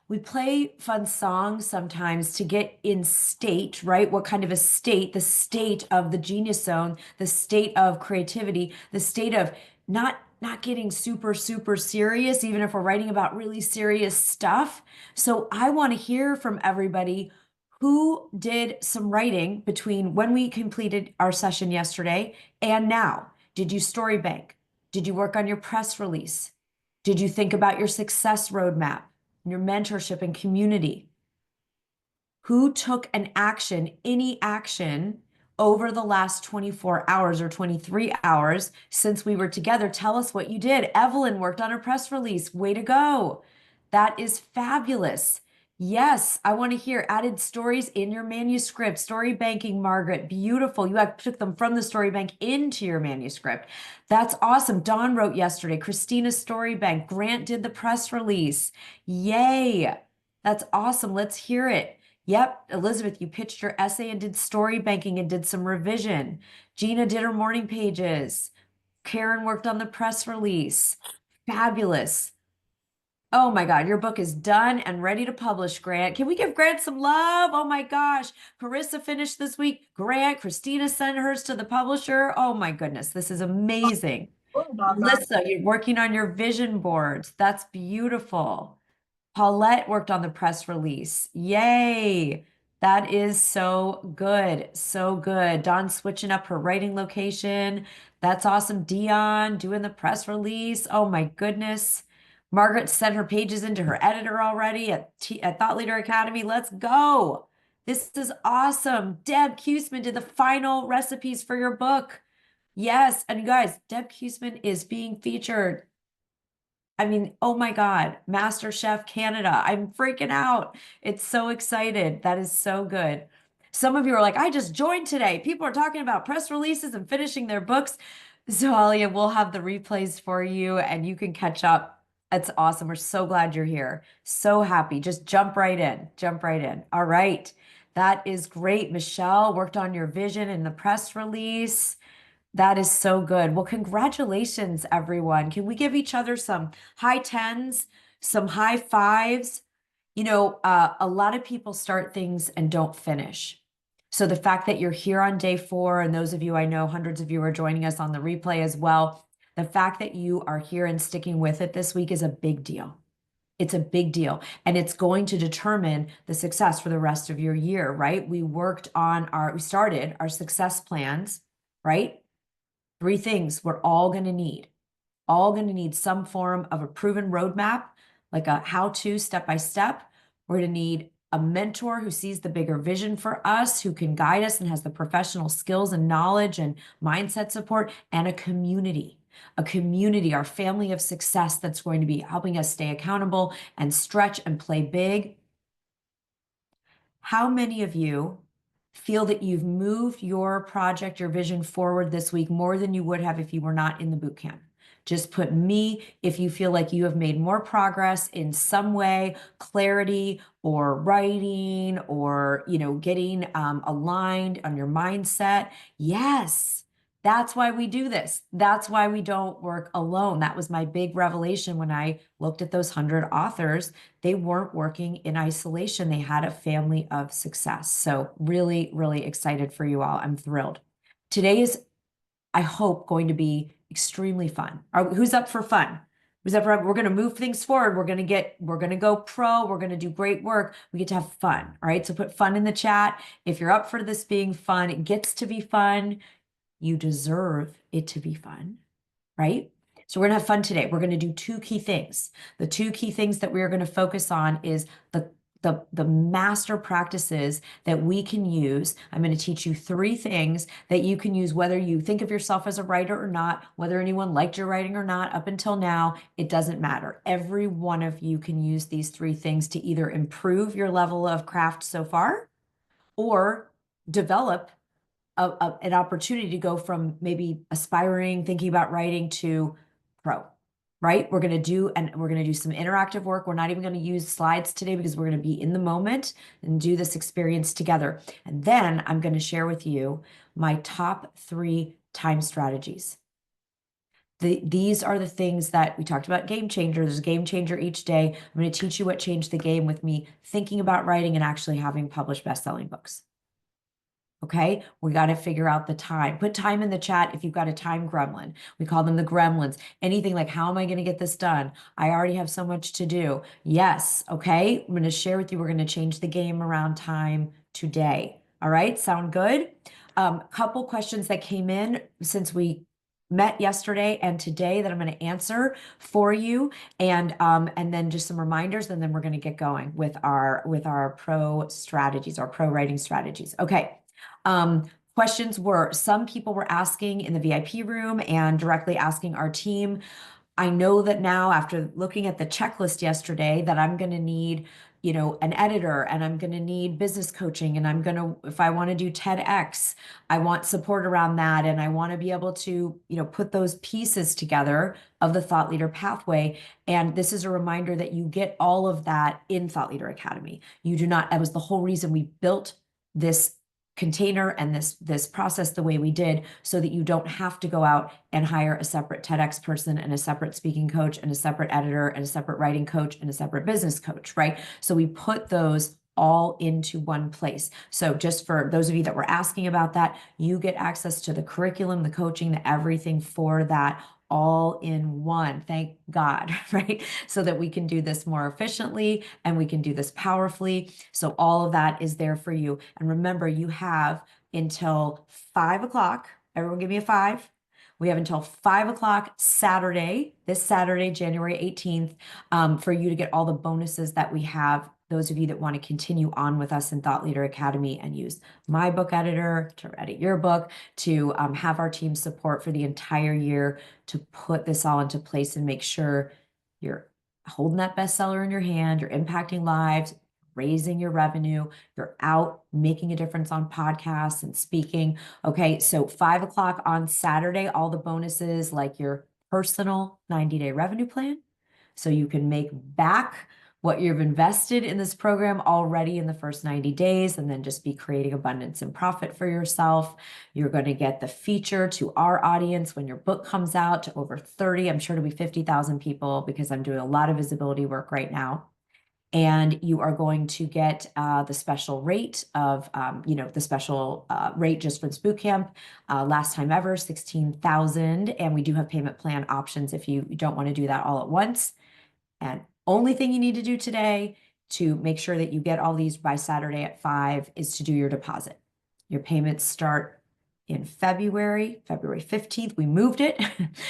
We play fun songs sometimes to get in state, right? What kind of a state? The state of the genius zone, the state of creativity, the state of not getting super serious, even if we're writing about really serious stuff. So I want to hear from everybody who did some writing between when we completed our session yesterday and now. Did you story bank? Did you work on your press release? Did you think about your success roadmap? Your mentorship and community. Who took an action, any action over the last 24 hours or 23 hours since we were together? Tell us what you did. Evelyn worked on a press release. Way to go. That is fabulous. Yes, I want to hear added stories in your manuscript. Story banking, Margaret. Beautiful. You took them from the story bank into your manuscript. That's awesome. Dawn wrote yesterday. Christina's story bank. Grant did the press release. Yay. That's awesome. Let's hear it. Yep, Elizabeth, you pitched your essay and did story banking and did some revision. Gina did her morning pages. Karen worked on the press release. Fabulous. Oh my God, your book is done and ready to publish, Grant. Can we give Grant some love? Oh my gosh. Carissa finished this week. Grant, Christina sent hers to the publisher. Oh my goodness, this is amazing. Sorry about that. Melissa, you're working on your vision boards. That's beautiful. Paulette worked on the press release. Yay. That is so good. So good. Dawn switching up her writing location. That's awesome. Dion doing the press release. Oh my goodness. Margaret sent her pages into her editor already at Thought Leader Academy. Let's go. This is awesome. Deb Kussman did the final recipes for your book. Yes. And you guys, Deb Kussman is being featured. I mean, oh my God, Master Chef Canada. I'm freaking out. It's so excited. That is so good. Some of you are like, I just joined today. People are talking about press releases and finishing their books. So, Alia, we'll have the replays for you and you can catch up. That's awesome. We're so glad you're here. So happy. Just jump right in. Jump right in. All right. That is great. Michelle worked on your vision in the press release. That is so good. Well, congratulations, everyone. Can we give each other some high tens, some high fives? A lot of people start things and don't finish. So the fact that you're here on day 4, and those of you I know, hundreds of you are joining us on the replay as well. The fact that you are here and sticking with it this week is a big deal. It's a big deal. And it's going to determine the success for the rest of your year, right? We started our success plans, right? 3 things we're all going to need some form of a proven roadmap, like a how-to step by step. We're going to need a mentor who sees the bigger vision for us, who can guide us and has the professional skills and knowledge and mindset support, and a community, our family of success that's going to be helping us stay accountable and stretch and play big. How many of you feel that you've moved your project, your vision forward this week more than you would have if you were not in the boot camp? Just put me if you feel like you have made more progress in some way, clarity or writing or, getting aligned on your mindset. Yes, that's why we do this. That's why we don't work alone. That was my big revelation when I looked at those 100 authors. They weren't working in isolation. They had a family of success. So really, really excited for you all. I'm thrilled. Today is, I hope, going to be extremely fun. Who's up for fun? We're going to move things forward. We're going to go pro. We're going to do great work. We get to have fun. All right. So put fun in the chat. If you're up for this being fun, it gets to be fun. You deserve it to be fun, right? So we're going to have fun today. We're going to do 2 key things. The 2 key things that we are going to focus on is the master practices that we can use. I'm going to teach you 3 things that you can use, whether you think of yourself as a writer or not, whether anyone liked your writing or not up until now, it doesn't matter. Every one of you can use these 3 things to either improve your level of craft so far or develop an opportunity to go from maybe aspiring, thinking about writing to pro, right? We're going to do some interactive work. We're not even going to use slides today because we're going to be in the moment and do this experience together. And then I'm going to share with you my top 3 time strategies. These are the things that we talked about. Game changer. There's a game changer each day. I'm going to teach you what changed the game with me thinking about writing and actually having published best-selling books. Okay, we got to figure out the time. Put time in the chat if you've got a time gremlin. We call them the gremlins. Anything like, how am I going to get this done? I already have so much to do. Yes, okay. I'm going to share with you, we're going to change the game around time today. All right, sound good? Couple questions that came in since we met yesterday and today that I'm going to answer for you, and then just some reminders, and then we're going to get going with our pro strategies, our pro writing strategies. Okay. Questions were, some people were asking in the VIP room and directly asking our team. I know that now after looking at the checklist yesterday that I'm going to need, an editor, and I'm going to need business coaching, and I'm going to, if I want to do TEDx, I want support around that. And I want to be able to, put those pieces together of the Thought Leader pathway. And this is a reminder that you get all of that in Thought Leader Academy. You do not, that was the whole reason we built this container and this process the way we did, so that you don't have to go out and hire a separate TEDx person and a separate speaking coach and a separate editor and a separate writing coach and a separate business coach, right? So we put those all into one place. So just for those of you that were asking about that, you get access to the curriculum, the coaching, the everything for that, all in one. Thank God, right? So that we can do this more efficiently and we can do this powerfully. So all of that is there for you. And remember, you have until 5 o'clock. Everyone give me a 5. We have until 5 o'clock Saturday, this Saturday, January 18th, for you to get all the bonuses that we have. Those of you that want to continue on with us in Thought Leader Academy and use my book editor to edit your book, to have our team support for the entire year, to put this all into place and make sure you're holding that bestseller in your hand, you're impacting lives, raising your revenue, you're out making a difference on podcasts and speaking. Okay, so 5 o'clock on Saturday, all the bonuses like your personal 90-day revenue plan. So you can make back what you've invested in this program already in the first 90 days, and then just be creating abundance and profit for yourself. You're going to get the feature to our audience when your book comes out to over 30, I'm sure it'll be 50,000 people, because I'm doing a lot of visibility work right now. And you are going to get the special rate of, the special rate just for this bootcamp. Last time ever, 16,000. And we do have payment plan options if you don't want to do that all at once. And only thing you need to do today to make sure that you get all these by Saturday at 5 is to do your deposit. Your payments start in February 15th. We moved it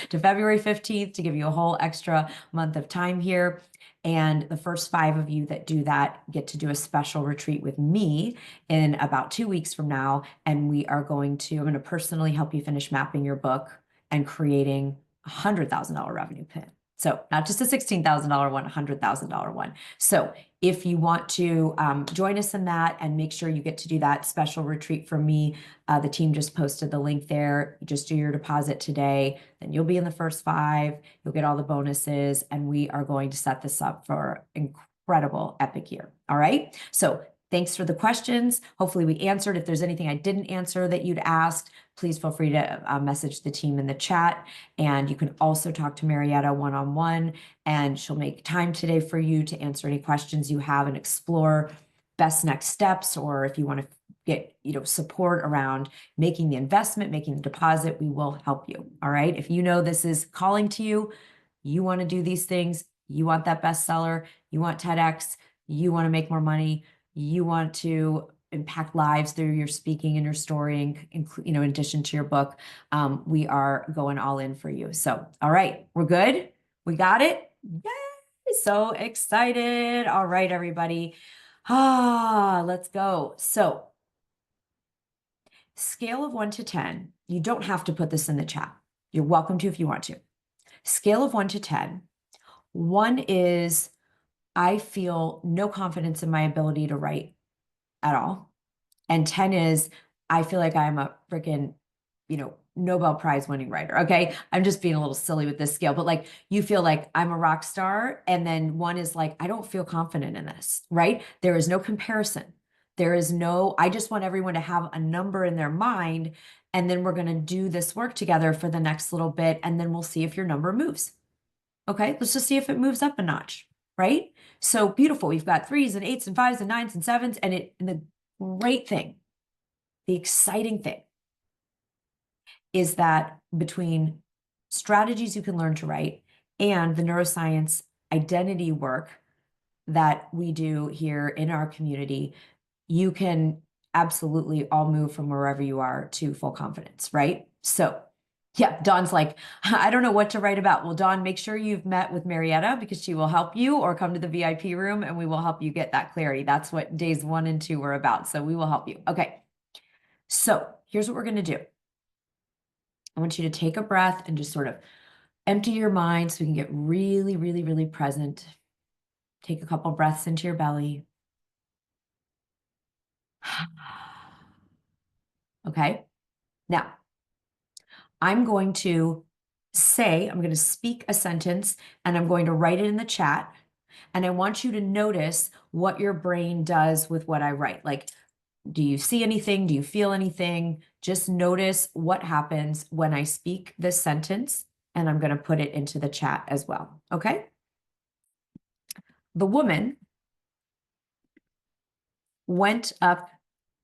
to February 15th to give you a whole extra month of time here. And the first 5 of you that do that get to do a special retreat with me in about 2 weeks from now. And I'm going to personally help you finish mapping your book and creating a $100,000 revenue plan. So not just a $16,000 one, $100,000 one. So if you want to join us in that and make sure you get to do that special retreat from me, the team just posted the link there. You just do your deposit today, then you'll be in the first 5. You'll get all the bonuses, and we are going to set this up for incredible epic year. All right. So thanks for the questions. Hopefully we answered. If there's anything I didn't answer that you'd asked, please feel free to message the team in the chat. And you can also talk to Marietta one-on-one, and she'll make time today for you to answer any questions you have and explore best next steps. Or if you want to get, support around making the investment, making the deposit, we will help you. All right. If you know this is calling to you, you want to do these things, you want that bestseller, you want TEDx, you want to make more money, you want to impact lives through your speaking and your story, in addition to your book, we are going all in for you. So, all right, we're good. We got it. Yay! So excited. All right, everybody. Let's go. So, scale of 1 to 10. You don't have to put this in the chat. You're welcome to if you want to. Scale of 1 to 10. 1 is I feel no confidence in my ability to write at all. And 10 is I feel like I'm a freaking, Nobel Prize winning writer. Okay. I'm just being a little silly with this scale, but like you feel like I'm a rock star. And then 1 is like, I don't feel confident in this, right? There is no comparison. I just want everyone to have a number in their mind And then we're going to do this work together for the next little bit, and then we'll see if your number moves. Okay, let's just see if it moves up a notch, right? So beautiful. We've got 3s and 8s and 5s and 9s and 7s. And the great thing, the exciting thing is that between strategies you can learn to write and the neuroscience identity work that we do here in our community, you can absolutely all move from wherever you are to full confidence, right? So yeah, Dawn's like, I don't know what to write about. Well, Dawn, make sure you've met with Marietta because she will help you, or come to the VIP room and we will help you get that clarity. That's what days 1 and 2 were about. So we will help you. Okay. So here's what we're going to do. I want you to take a breath and just sort of empty your mind so we can get really, really, really present. Take a couple breaths into your belly. Okay. Now, I'm going to speak a sentence and I'm going to write it in the chat. And I want you to notice what your brain does with what I write. Like, do you see anything? Do you feel anything? Just notice what happens when I speak this sentence, and I'm going to put it into the chat as well. Okay? The woman went up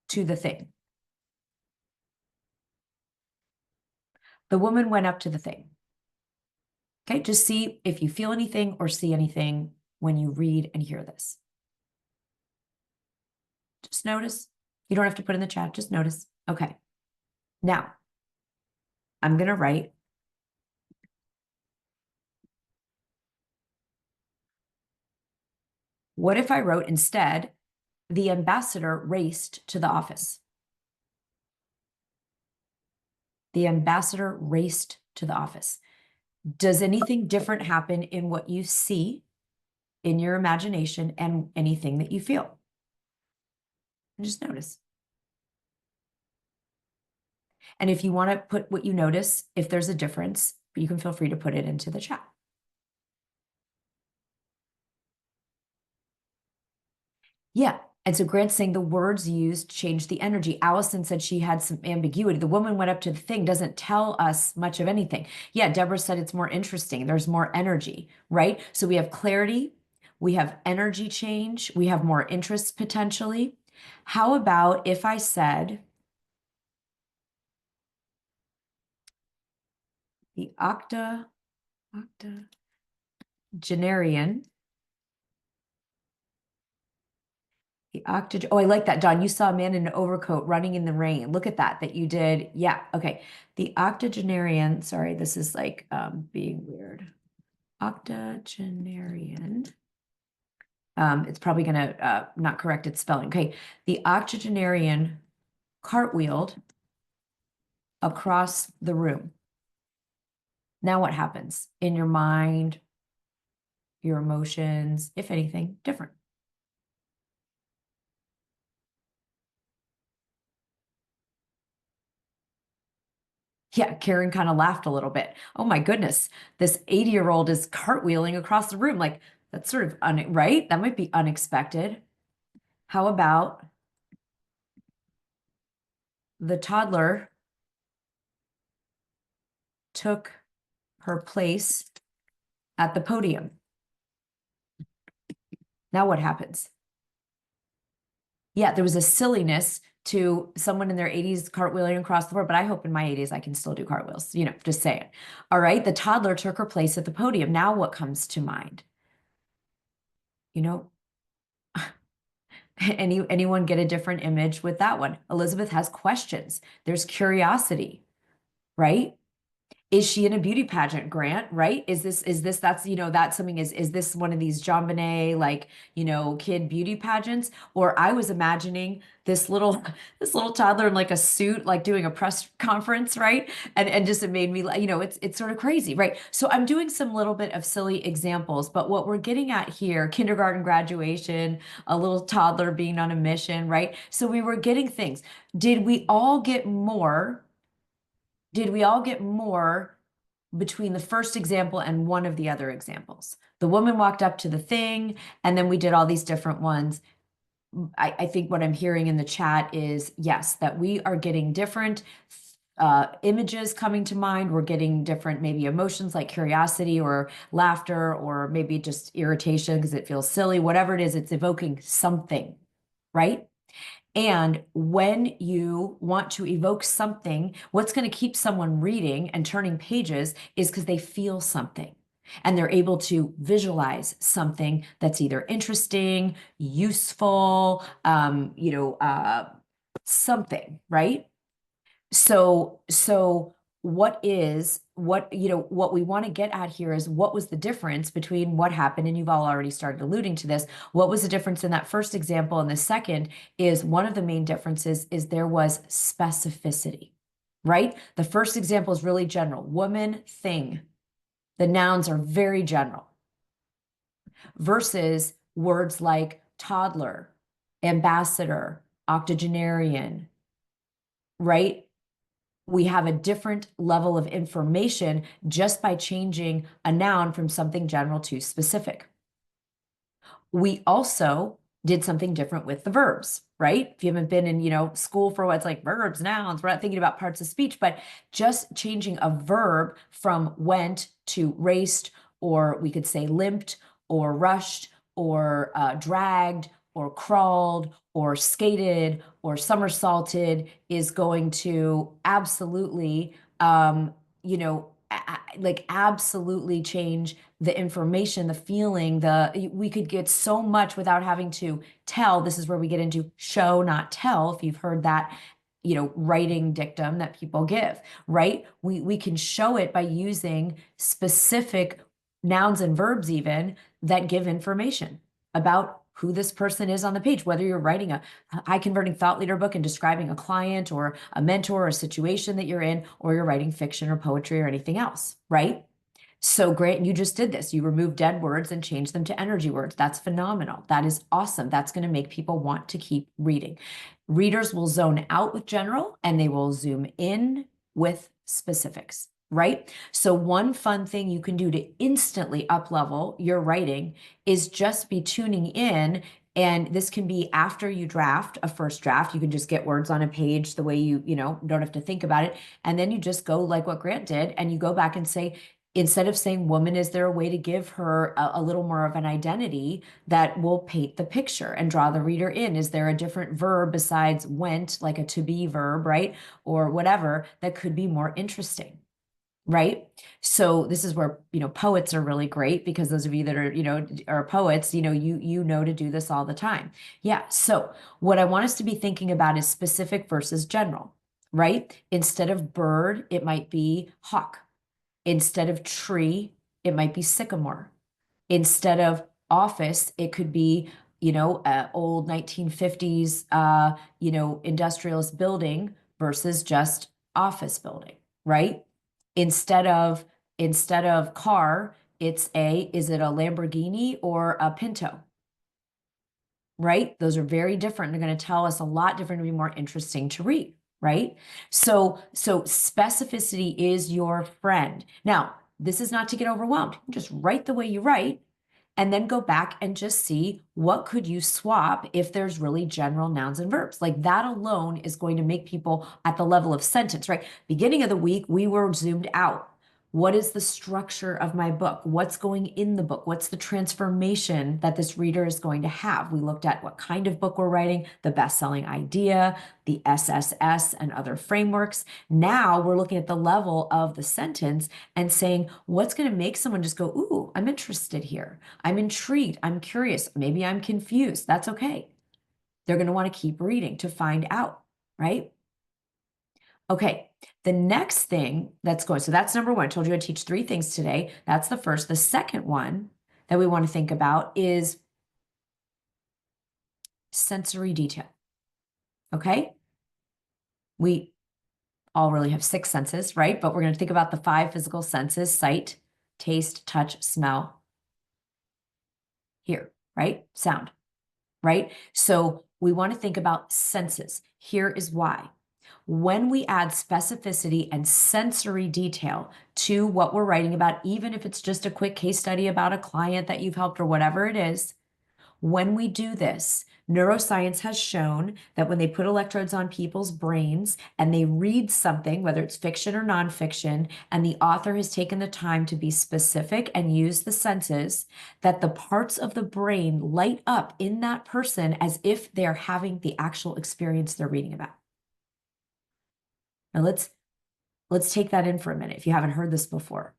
to the thing. The woman went up to the thing. Okay, just see if you feel anything or see anything when you read and hear this. Just notice. You don't have to put in the chat, just notice. Okay. Now, I'm going to write, what if I wrote instead, the ambassador raced to the office? The ambassador raced to the office. Does anything different happen in what you see in your imagination and anything that you feel? And just notice. And if you want to put what you notice, if there's a difference, you can feel free to put it into the chat. Yeah. And so Grant's saying the words used changed the energy. Allison said she had some ambiguity. The woman went up to the thing doesn't tell us much of anything. Yeah, Deborah said it's more interesting. There's more energy, right? So we have clarity, we have energy change, we have more interest potentially. How about if I said the octogenarian. Oh, I like that, Don. You saw a man in an overcoat running in the rain. Look at that you did. Yeah, okay. The octogenarian, sorry, this is like being weird. Octogenarian. It's probably gonna not correct its spelling. Okay, the octogenarian cartwheeled across the room. Now what happens in your mind, your emotions, if anything, different? Yeah, Karen kind of laughed a little bit. Oh my goodness, this 80-year-old is cartwheeling across the room. Like, that's sort of right? That might be unexpected. How about the toddler took her place at the podium? Now what happens? Yeah, there was a silliness to someone in their 80s cartwheeling across the floor, but I hope in my 80s I can still do cartwheels, just saying. All right, the toddler took her place at the podium. Now what comes to mind? Anyone get a different image with that one? Elizabeth has questions. There's curiosity, right? Is she in a beauty pageant, Grant, right? That's something, is this one of these JonBenet, like, kid beauty pageants? Or I was imagining this little this little toddler in like a suit, like doing a press conference, right? And just it made me, it's sort of crazy, right? So I'm doing some little bit of silly examples, but what we're getting at here, kindergarten graduation, a little toddler being on a mission, right? So we were getting things. Did we all get more? Did we all get more between the first example and one of the other examples? The woman walked up to the thing, and then we did all these different ones. I think what I'm hearing in the chat is yes, that we are getting different images coming to mind. We're getting different maybe emotions like curiosity or laughter or maybe just irritation because it feels silly. Whatever it is, it's evoking something, right? And when you want to evoke something, what's going to keep someone reading and turning pages is because they feel something and they're able to visualize something that's either interesting, useful, something, right? So what we want to get at here is what was the difference between what happened, and you've all already started alluding to this. What was the difference in that first example and the second is one of the main differences is there was specificity, right? The first example is really general. Woman, thing. The nouns are very general versus words like toddler, ambassador, octogenarian, right? We have a different level of information just by changing a noun from something general to specific. We also did something different with the verbs, right? If you haven't been in, school for what's like verbs, nouns, we're not thinking about parts of speech, but just changing a verb from went to raced, or we could say limped or rushed or dragged or crawled or skated or somersaulted is going to absolutely, like absolutely change the information, the feeling, we could get so much without having to tell. This is where we get into show, not tell. If you've heard that, writing dictum that people give, right? We can show it by using specific nouns and verbs even that give information about who this person is on the page, whether you're writing a high converting thought leader book and describing a client or a mentor or a situation that you're in, or you're writing fiction or poetry or anything else, right? So great. And you just did this. You removed dead words and changed them to energy words. That's phenomenal. That is awesome. That's going to make people want to keep reading. Readers will zone out with general and they will zoom in with specifics, right? So one fun thing you can do to instantly up level your writing is just be tuning in. And this can be after you draft a first draft. You can just get words on a page the way don't have to think about it. And then you just go like what Grant did and you go back and say, instead of saying woman, is there a way to give her a little more of an identity that will paint the picture and draw the reader in? Is there a different verb besides went, like a to be verb, right? Or whatever that could be more interesting, right? So this is where, poets are really great because those of you that are poets, you know to do this all the time. Yeah. So what I want us to be thinking about is specific versus general, right? Instead of bird, it might be hawk. Instead of tree, it might be sycamore. Instead of office, it could be, old 1950s, industrialist building versus just office building, right? Instead of car, is it a Lamborghini or a Pinto? Right? Those are very different. They're going to tell us a lot different to be more interesting to read, right? So specificity is your friend. Now, this is not to get overwhelmed. Just write the way you write and then go back and just see what could you swap if there's really general nouns and verbs. Like that alone is going to make people at the level of sentence, right? Beginning of the week, we were zoomed out. What is the structure of my book? What's going in the book? What's the transformation that this reader is going to have? We looked at what kind of book we're writing, the best-selling idea, the SSS, and other frameworks. Now we're looking at the level of the sentence and saying, what's going to make someone just go, ooh, I'm interested here. I'm intrigued. I'm curious. Maybe I'm confused. That's okay. They're going to want to keep reading to find out, right? Okay, the next thing that's going, so that's number one. I told you I'd teach 3 things today. That's the first. The second one that we want to think about is sensory detail. Okay? We all really have 6 senses, right? But we're going to think about the 5 physical senses: sight, taste, touch, smell, hear, right? Sound, right? So we want to think about senses. Here is why. When we add specificity and sensory detail to what we're writing about, even if it's just a quick case study about a client that you've helped or whatever it is, When we do this, neuroscience has shown that when they put electrodes on people's brains and they read something, whether it's fiction or nonfiction, and the author has taken the time to be specific and use the senses, that the parts of the brain light up in that person as if they're having the actual experience they're reading about. Now let's take that in for a minute if you haven't heard this before.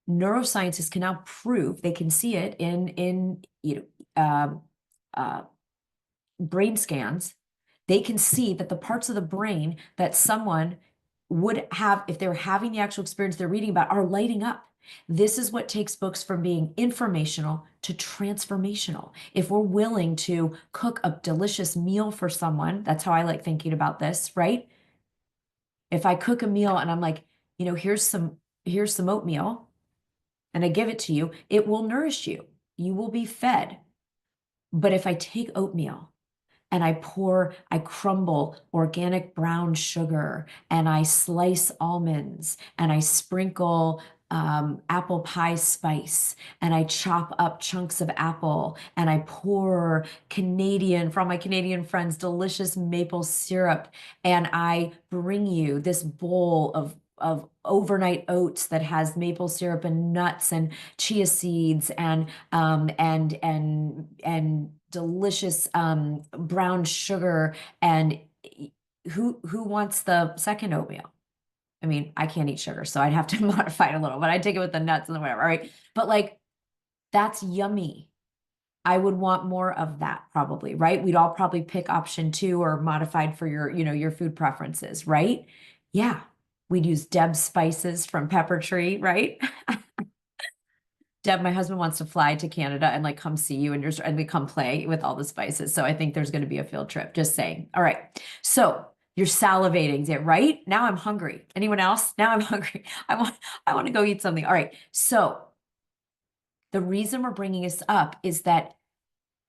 Neuroscientists can now prove, they can see it in uh, brain scans. They can see that the parts of the brain that someone would have if they're having the actual experience they're reading about are lighting up. This is what takes books from being informational to transformational. If we're willing to cook a delicious meal for someone, that's how I like thinking about this, right? If I cook a meal and I'm like, here's some oatmeal, and I give it to you, it will nourish you. You will be fed. But if I take oatmeal and I crumble organic brown sugar and I slice almonds and I sprinkle apple pie spice and I chop up chunks of apple and I pour from my Canadian friends, delicious maple syrup. And I bring you this bowl of overnight oats that has maple syrup and nuts and chia seeds and delicious brown sugar. And who wants the second oatmeal? I mean, I can't eat sugar, so I'd have to modify it a little, but I'd take it with the nuts and the whatever, right? But like, that's yummy. I would want more of that probably, right? We'd all probably pick option two or modified for your food preferences, right? Yeah. We'd use Deb's spices from Pepper Tree, right? Deb, my husband wants to fly to Canada and like come see you and we come play with all the spices. So I think there's going to be a field trip. Just saying. All right. So you're salivating, right? Now I'm hungry. Anyone else? Now I'm hungry. I want to go eat something. All right. So the reason we're bringing this up is that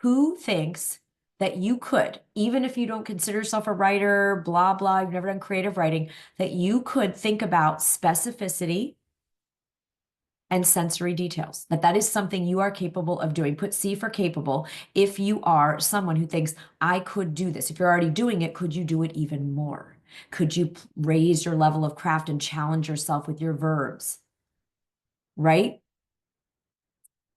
who thinks that you could, even if you don't consider yourself a writer, blah, blah, you've never done creative writing, that you could think about specificity and sensory details, that is something you are capable of doing. Put C for capable. If you are someone who thinks, I could do this, if you're already doing it, could you do it even more? Could you raise your level of craft and challenge yourself with your verbs? Right?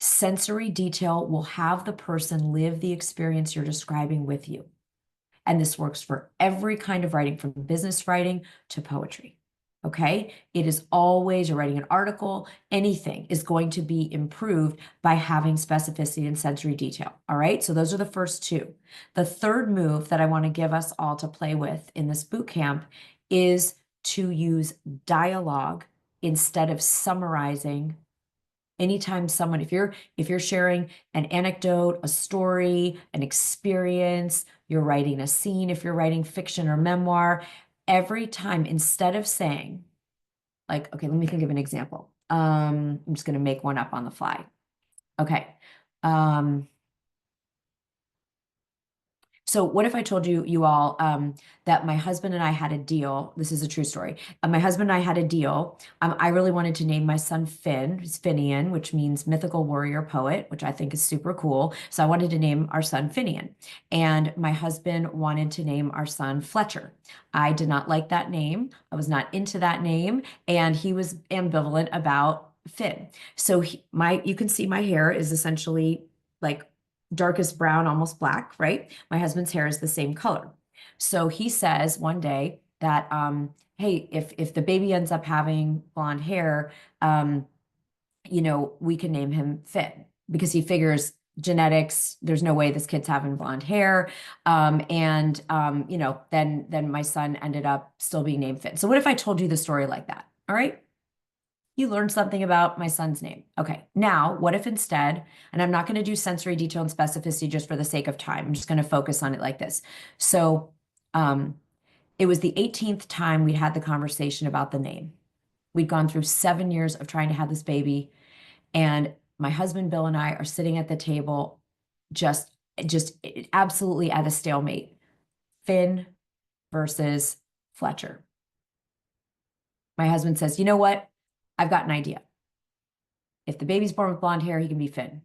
Sensory detail will have the person live the experience you're describing with you. And this works for every kind of writing, from business writing to poetry. Okay. It is always, you're writing an article, anything is going to be improved by having specificity and sensory detail. All right. So those are the first two. The third move that I want to give us all to play with in this boot camp is to use dialogue instead of summarizing. Anytime someone, if you're sharing an anecdote, a story, an experience, you're writing a scene, if you're writing fiction or memoir, every time, instead of saying, like, okay, let me think of an example. I'm just going to make one up on the fly. Okay. So what if I told you all that my husband and I had a deal? This is a true story. My husband and I had a deal. I really wanted to name my son Finn, who's Finian, which means mythical warrior poet, which I think is super cool. So I wanted to name our son Finian. And my husband wanted to name our son Fletcher. I did not like that name. I was not into that name. And he was ambivalent about Finn. So you can see my hair is essentially like darkest brown, almost black, right? My husband's hair is the same color. So he says one day that, hey, if the baby ends up having blonde hair, we can name him Finn, because he figures genetics, there's no way this kid's having blonde hair. Then my son ended up still being named Finn. So what if I told you the story like that? All right. You learned something about my son's name. Okay, now what if instead, and I'm not going to do sensory detail and specificity just for the sake of time, I'm just going to focus on it like this. So it was the 18th time we'd had the conversation about the name. We'd gone through 7 years of trying to have this baby, and my husband Bill and I are sitting at the table just absolutely at a stalemate. Finn versus Fletcher. My husband says, you know what? I've got an idea. If the baby's born with blonde hair, he can be Finn.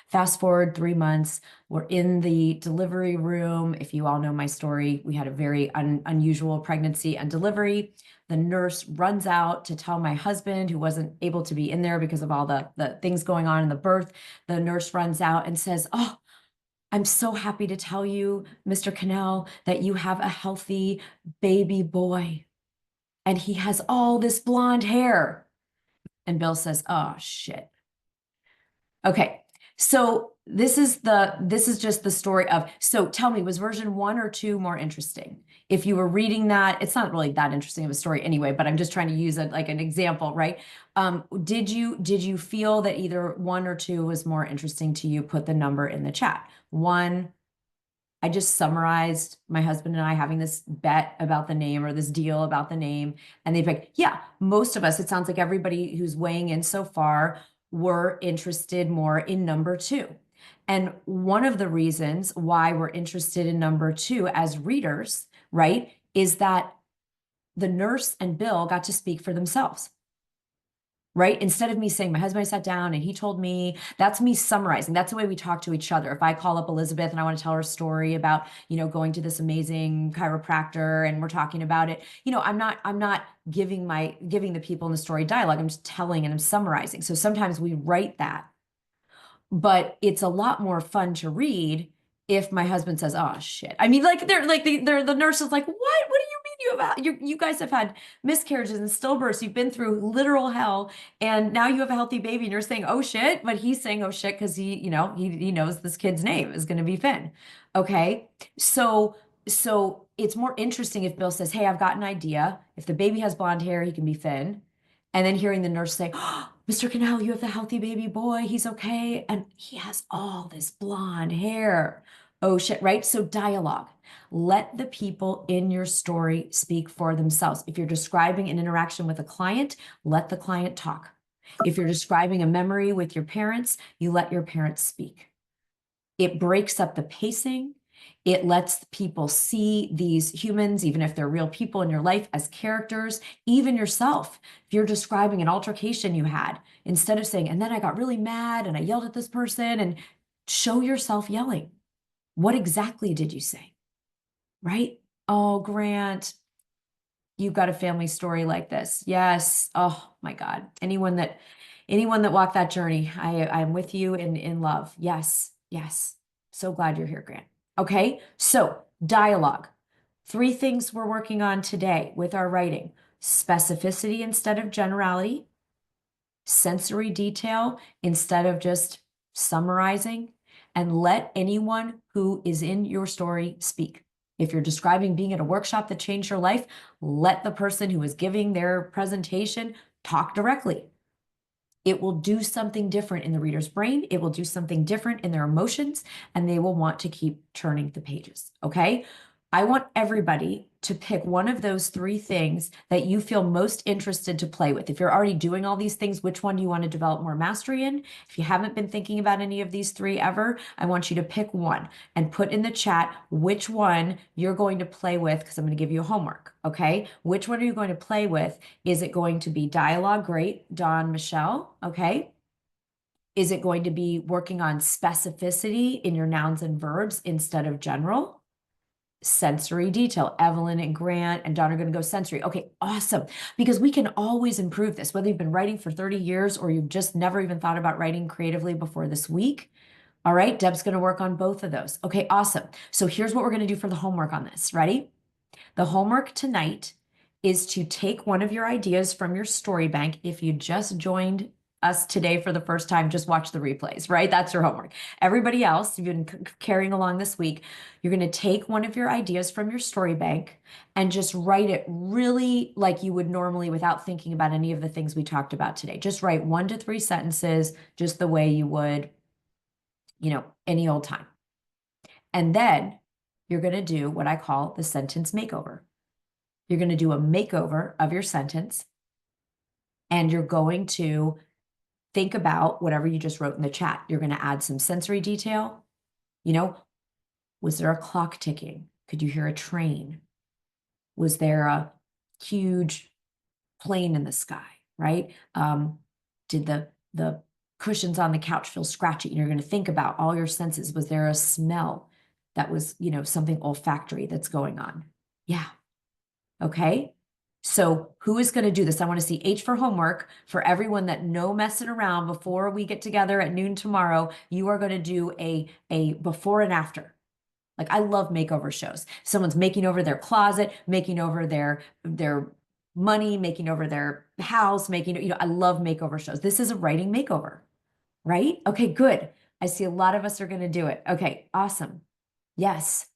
Fast forward 3 months, we're in the delivery room. If you all know my story, we had a very unusual pregnancy and delivery. The nurse runs out to tell my husband, who wasn't able to be in there because of all the things going on in the birth. The nurse runs out and says, "Oh, I'm so happy to tell you, Mr. Cannell, that you have a healthy baby boy. And he has all this blonde hair." And Bill says, "Oh, shit." Okay. So this is just the story of, so tell me, was version 1 or 2 more interesting? If you were reading that, it's not really that interesting of a story anyway, but I'm just trying to use it like an example, right? Did you feel that either 1 or 2 was more interesting to you? Put the number in the chat. 1, I just summarized my husband and I having this bet about the name, or this deal about the name. And they'd be like, yeah, most of us, it sounds like everybody who's weighing in so far were interested more in number 2. And one of the reasons why we're interested in number 2 as readers, right, is that the nurse and Bill got to speak for themselves. Right? Instead of me saying, my husband, I sat down and he told me, that's me summarizing. That's the way we talk to each other. If I call up Elizabeth and I want to tell her a story about, going to this amazing chiropractor and we're talking about it, I'm not giving the people in the story dialogue. I'm just telling and I'm summarizing. So sometimes we write that, but it's a lot more fun to read if my husband says, "Oh shit." I mean, like the nurse is like, "What? What do you mean you guys have had miscarriages and stillbirths. You've been through literal hell, and now you have a healthy baby, and you're saying, 'Oh shit,'" but he's saying, "Oh shit," because he knows this kid's name is going to be Finn. Okay, so it's more interesting if Bill says, "Hey, I've got an idea. If the baby has blonde hair, he can be Finn." And then hearing the nurse say, "Oh, Mr. Cannell, you have the healthy baby boy. He's okay. And he has all this blonde hair." Oh shit, right? So dialogue. Let the people in your story speak for themselves. If you're describing an interaction with a client, let the client talk. If you're describing a memory with your parents, you let your parents speak. It breaks up the pacing. It lets people see these humans, even if they're real people in your life, as characters, even yourself. If you're describing an altercation you had, instead of saying, "And then I got really mad and I yelled at this person," and show yourself yelling. What exactly did you say? Right? Oh, Grant, you've got a family story like this. Yes. Oh my God. Anyone that walked that journey, I'm with you in love. Yes. Yes. So glad you're here, Grant. Okay. So dialogue. 3 things we're working on today with our writing: specificity instead of generality, sensory detail instead of just summarizing, and let anyone who is in your story speak. If you're describing being at a workshop that changed your life, let the person who is giving their presentation talk directly. It will do something different in the reader's brain. It will do something different in their emotions, and they will want to keep turning the pages. Okay. I want everybody to pick one of those 3 things that you feel most interested to play with. If you're already doing all these things, which one do you want to develop more mastery in? If you haven't been thinking about any of these 3 ever, I want you to pick one and put in the chat which one you're going to play with, because I'm going to give you homework. Okay. Which one are you going to play with? Is it going to be dialogue? Great, Dawn, Michelle. Okay. Is it going to be working on specificity in your nouns and verbs instead of general? Sensory detail. Evelyn and Grant and Don are going to go sensory. Okay, awesome. Because we can always improve this, whether you've been writing for 30 years or you've just never even thought about writing creatively before this week. All right, Deb's going to work on both of those. Okay, awesome. So here's what we're going to do for the homework on this. Ready? The homework tonight is to take one of your ideas from your story bank. If you just joined us today for the first time, just watch the replays, right? That's your homework. Everybody else, you've been carrying along this week, you're going to take one of your ideas from your story bank and just write it really like you would normally without thinking about any of the things we talked about today. Just write 1 to 3 sentences, just the way you would, any old time. And then you're going to do what I call the sentence makeover. You're going to do a makeover of your sentence, and you're going to think about whatever you just wrote in the chat. You're going to add some sensory detail. Was there a clock ticking? Could you hear a train? Was there a huge plane in the sky, right? Did the cushions on the couch feel scratchy, and you're going to think about all your senses. Was there a smell that was, something olfactory that's going on? Yeah. Okay. So who is going to do this? I want to see H for homework for everyone, that no messing around before we get together at noon tomorrow. You are going to do a before and after. Like, I love makeover shows. Someone's making over their closet, making over their money, making over their house, I love makeover shows. This is a writing makeover, right? Okay, good. I see a lot of us are going to do it. Okay, awesome. Yes.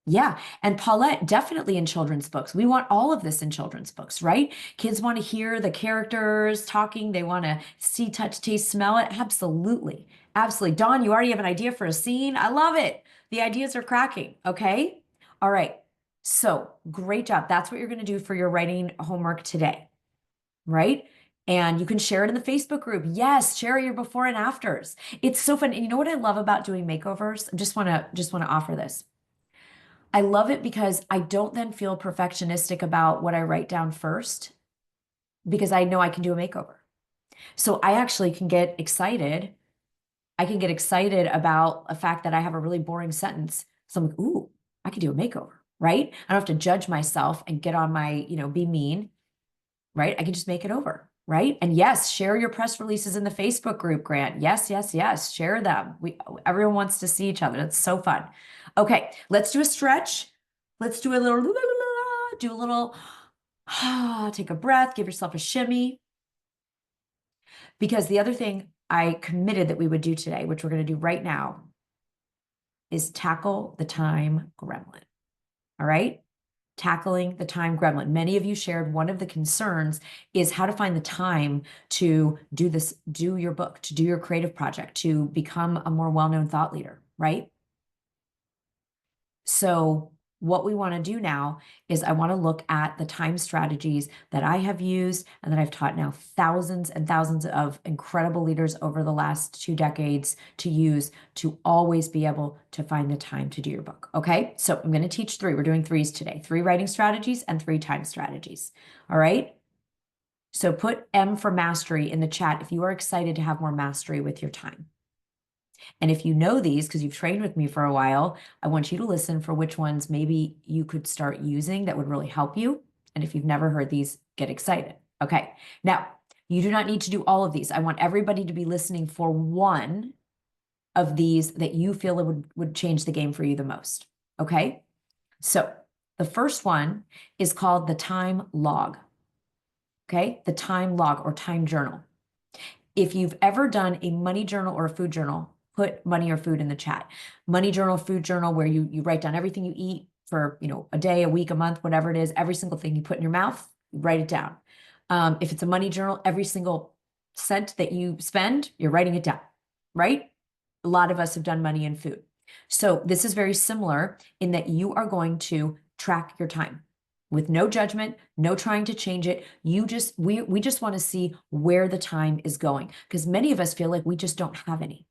Yeah. And Paulette, definitely in children's books. We want all of this in children's books, right? Kids want to hear the characters talking. They want to see, touch, taste, smell it. Absolutely. Absolutely. Dawn, you already have an idea for a scene. I love it. The ideas are cracking. Okay. All right. So great job. That's what you're going to do for your writing homework today, right? And you can share it in the Facebook group. Yes, share your before and afters. It's so fun. And you know what I love about doing makeovers? I just want to offer this. I love it because I don't then feel perfectionistic about what I write down first, because I know I can do a makeover. So I actually can get excited. I can get excited about a fact that I have a really boring sentence. So I'm like, ooh, I can do a makeover, right? I don't have to judge myself and get on my, be mean, right? I can just make it over, right? And yes, share your press releases in the Facebook group, Grant. Yes, yes, yes. Share them. Everyone wants to see each other. It's so fun. Okay, let's do a stretch. Let's do a little, do a little, take a breath, give yourself a shimmy. Because the other thing I committed that we would do today, which we're going to do right now, is tackle the time gremlin. All right? Tackling the time gremlin. Many of you shared one of the concerns is how to find the time to do this, do your book, to do your creative project, to become a more well-known thought leader, right? So what we want to do now is I want to look at the time strategies that I have used and that I've taught now thousands and thousands of incredible leaders over the last 2 decades to use to always be able to find the time to do your book. Okay, so I'm going to teach 3. We're doing 3s today, 3 writing strategies and 3 time strategies. All right. So put M for mastery in the chat if you are excited to have more mastery with your time. And if you know these, because you've trained with me for a while, I want you to listen for which ones maybe you could start using that would really help you. And if you've never heard these, get excited. Okay. Now, you do not need to do all of these. I want everybody to be listening for one of these that you feel would change the game for you the most. Okay. So the first one is called the time log. Okay. The time log or time journal. If you've ever done a money journal or a food journal, put money or food in the chat. Money journal, food journal, where you write down everything you eat for, a day, a week, a month, whatever it is, every single thing you put in your mouth, write it down. If it's a money journal, every single cent that you spend, you're writing it down, right? A lot of us have done money and food. So this is very similar in that you are going to track your time with no judgment, no trying to change it. We just want to see where the time is going, because many of us feel like we just don't have any.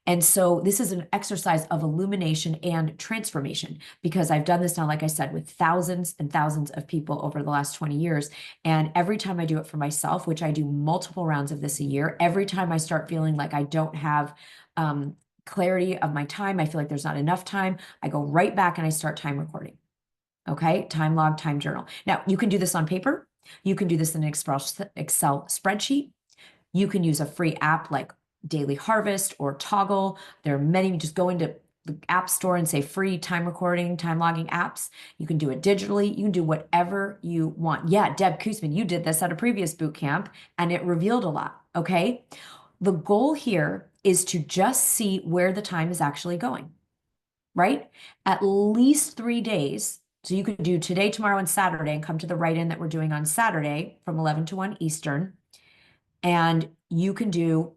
And so this is an exercise of illumination and transformation, because I've done this now, like I said, with thousands and thousands of people over the last 20 years. And every time I do it for myself, which I do multiple rounds of this a year, every time I start feeling like I don't have clarity of my time, I feel like there's not enough time, I go right back and I start time recording. Okay, time log, time journal. Now, you can do this on paper. You can do this in an Excel spreadsheet. You can use a free app like Daily Harvest or Toggle. There are many. You just go into the app store and say free time recording, time logging apps. You can do it digitally. You can do whatever you want. Yeah, Deb Koosman, you did this at a previous boot camp and it revealed a lot. Okay, the goal here is to just see where the time is actually going, right? At least 3 days. So you could do today, tomorrow, and Saturday and come to the write-in that we're doing on Saturday from 11 to 1 Eastern. And you can do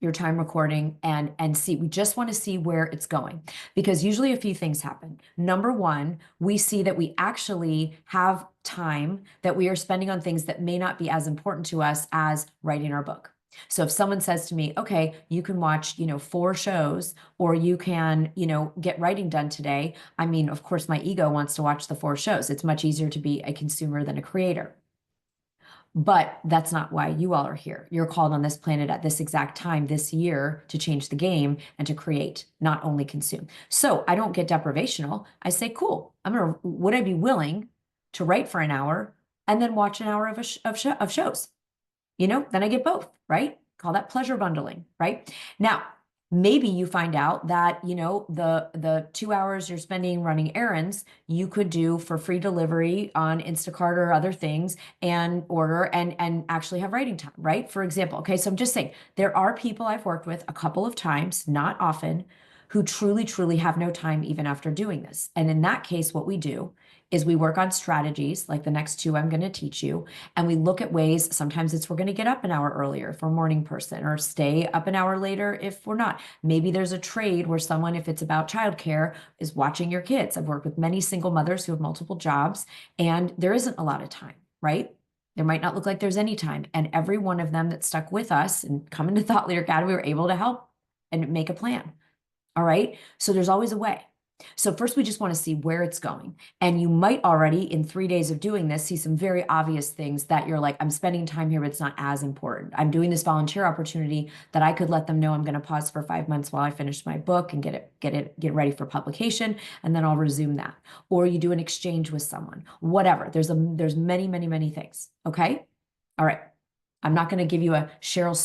your time recording and see. We just want to see where it's going, because usually a few things happen. Number one, we see that we actually have time that we are spending on things that may not be as important to us as writing our book. So if someone says to me, okay, you can watch, 4 shows, or you can, get writing done today. I mean, of course, my ego wants to watch the 4 shows. It's much easier to be a consumer than a creator. But that's not why you all are here. You're called on this planet at this exact time this year to change the game and to create, not only consume. So I don't get deprivational. I say, cool, would I be willing to write for an hour and then watch an hour of, of shows? Then I get both, right? Call that pleasure bundling, right? Now, maybe you find out that, the 2 hours you're spending running errands, you could do for free delivery on Instacart or other things and order and actually have writing time, right? For example, okay, so I'm just saying there are people I've worked with a couple of times, not often, who truly, truly have no time even after doing this. And in that case, what we do is we work on strategies like the next two I'm going to teach you. And we look at ways, sometimes it's we're going to get up an hour earlier if we're a morning person, or stay up an hour later if we're not. Maybe there's a trade where someone, if it's about childcare, is watching your kids. I've worked with many single mothers who have multiple jobs, and there isn't a lot of time, right? There might not look like there's any time. And every one of them that stuck with us and come into Thought Leader Academy, we were able to help and make a plan. All right. So there's always a way. So first, we just want to see where it's going. And you might already, in 3 days of doing this, see some very obvious things that you're like, I'm spending time here, but it's not as important. I'm doing this volunteer opportunity that I could let them know I'm going to pause for 5 months while I finish my book and get ready for publication, and then I'll resume that. Or you do an exchange with someone, whatever. There's many, many, many things. Okay. All right. I'm not going to give you a Sheryl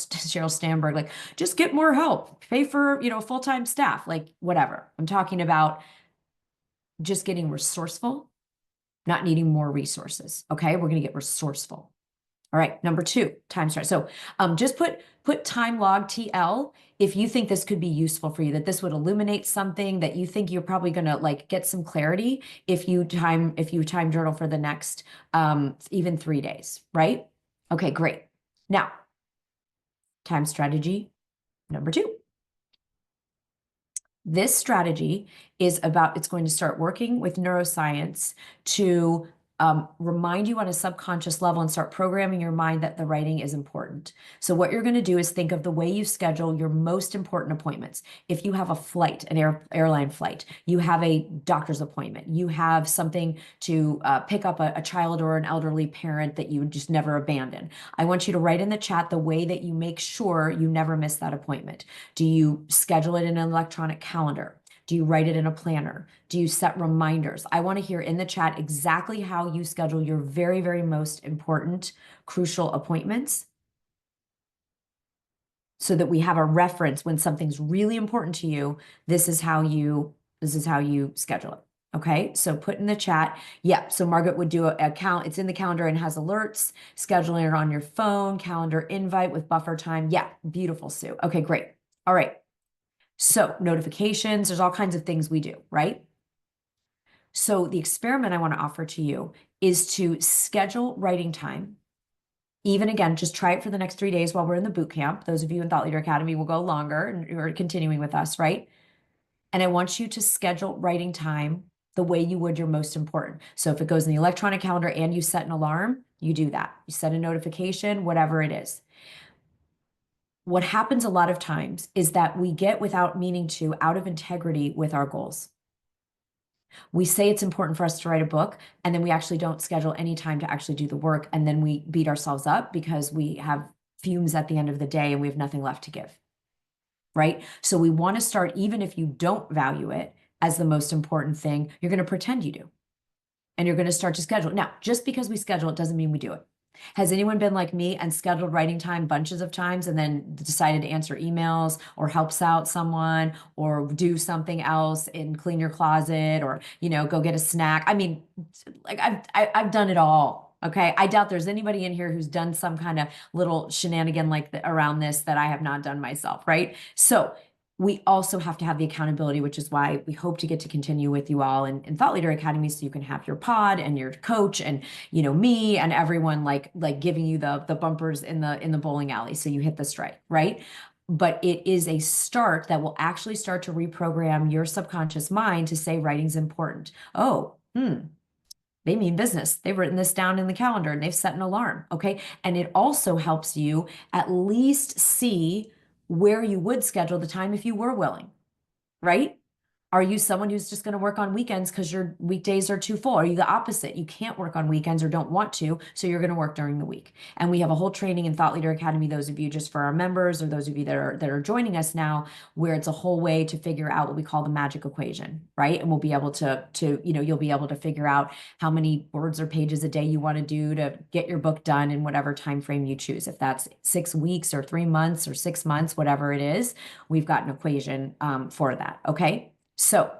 Sandberg, like, just get more help, pay for, full-time staff, like whatever. I'm talking about just getting resourceful, not needing more resources. Okay. We're going to get resourceful. All right. Number two, time start. So just put time log TL if you think this could be useful for you, that this would illuminate something that you think you're probably going to like get some clarity if you time journal for the next even 3 days, right? Okay, great. Now, time strategy number two. This strategy is about, it's going to start working with neuroscience to remind you on a subconscious level and start programming your mind that the writing is important. So what you're going to do is think of the way you schedule your most important appointments. If you have a flight, an airline flight, you have a doctor's appointment, you have something to pick up a child or an elderly parent that you would just never abandon. I want you to write in the chat the way that you make sure you never miss that appointment. Do you schedule it in an electronic calendar? Do you write it in a planner? Do you set reminders? I want to hear in the chat exactly how you schedule your very, very most important, crucial appointments so that we have a reference when something's really important to you. This is how you schedule it. Okay, so put in the chat. Yeah, so Margaret would do a count. It's in the calendar and has alerts, scheduling it on your phone, calendar invite with buffer time. Yeah, beautiful, Sue. Okay, great. All right. So notifications, there's all kinds of things we do, right? So the experiment I want to offer to you is to schedule writing time. Even again, just try it for the next 3 days while we're in the boot camp. Those of you in Thought Leader Academy will go longer and you're continuing with us, right? And I want you to schedule writing time the way you would your most important. So if it goes in the electronic calendar and you set an alarm, you do that. You set a notification, whatever it is. What happens a lot of times is that we get, without meaning to, out of integrity with our goals. We say it's important for us to write a book, and then we actually don't schedule any time to actually do the work. And then we beat ourselves up because we have fumes at the end of the day and we have nothing left to give, right? So we want to start, even if you don't value it as the most important thing, you're going to pretend you do. And you're going to start to schedule it. Now, just because we schedule it doesn't mean we do it. Has anyone been like me and scheduled writing time bunches of times and then decided to answer emails or helps out someone or do something else and clean your closet or, go get a snack? I mean, like I've done it all. Okay. I doubt there's anybody in here who's done some kind of little shenanigan like around this that I have not done myself. Right. So we also have to have the accountability, which is why we hope to get to continue with you all in Thought Leader Academy, so you can have your pod and your coach and me and everyone like giving you the bumpers in the bowling alley so you hit the strike, right? But it is a start that will actually start to reprogram your subconscious mind to say writing's important. Oh, they mean business. They've written this down in the calendar and they've set an alarm. Okay. And it also helps you at least see where you would schedule the time if you were willing, right? Are you someone who's just going to work on weekends because your weekdays are too full? Are you the opposite? You can't work on weekends or don't want to, so you're going to work during the week. And we have a whole training in Thought Leader Academy, those of you just for our members or those of you that are joining us now, where it's a whole way to figure out what we call the magic equation, right? And we'll be able to you'll be able to figure out how many words or pages a day you want to do to get your book done in whatever time frame you choose. If that's 6 weeks or 3 months or 6 months, whatever it is, we've got an equation for that. Okay. So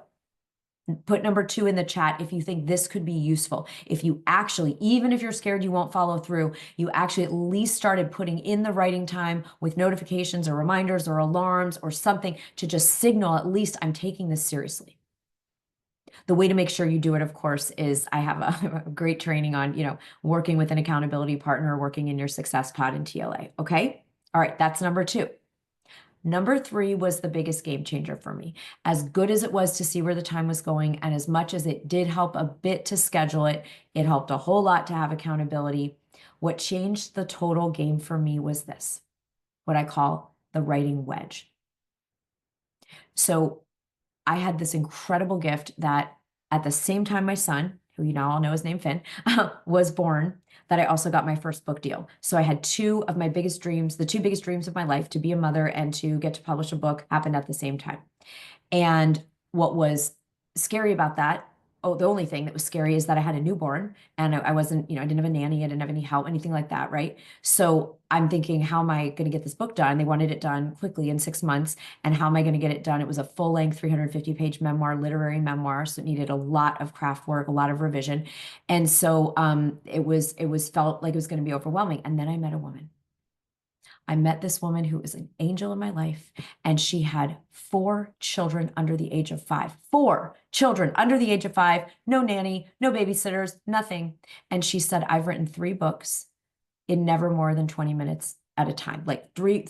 put number 2 in the chat if you think this could be useful. If you actually, even if you're scared you won't follow through, you actually at least started putting in the writing time with notifications or reminders or alarms or something to just signal at least I'm taking this seriously. The way to make sure you do it, of course, is I have a great training on, working with an accountability partner, working in your success pod in TLA. Okay. All right. That's number 2. Number 3 was the biggest game changer for me. As good as it was to see where the time was going, and as much as it did help a bit to schedule it, it helped a whole lot to have accountability. What changed the total game for me was this, what I call the writing wedge. So I had this incredible gift that at the same time my son, who you now all know his name, Finn, was born, that I also got my first book deal. So I had 2 of my biggest dreams, the 2 biggest dreams of my life, to be a mother and to get to publish a book, happened at the same time. And what was scary about that, the only thing that was scary is that I had a newborn and I wasn't, I didn't have a nanny, I didn't have any help, anything like that, right? So I'm thinking, how am I going to get this book done? They wanted it done quickly in 6 months. And how am I going to get it done? It was a full-length 350-page memoir, literary memoir. So it needed a lot of craft work, a lot of revision. And so it was felt like it was going to be overwhelming. And then I met a woman. I met this woman who was an angel in my life, and she had 4 children under the age of 5. 4 children under the age of 5, no nanny, no babysitters, nothing. And she said, I've written 3 books in never more than 20 minutes at a time, like three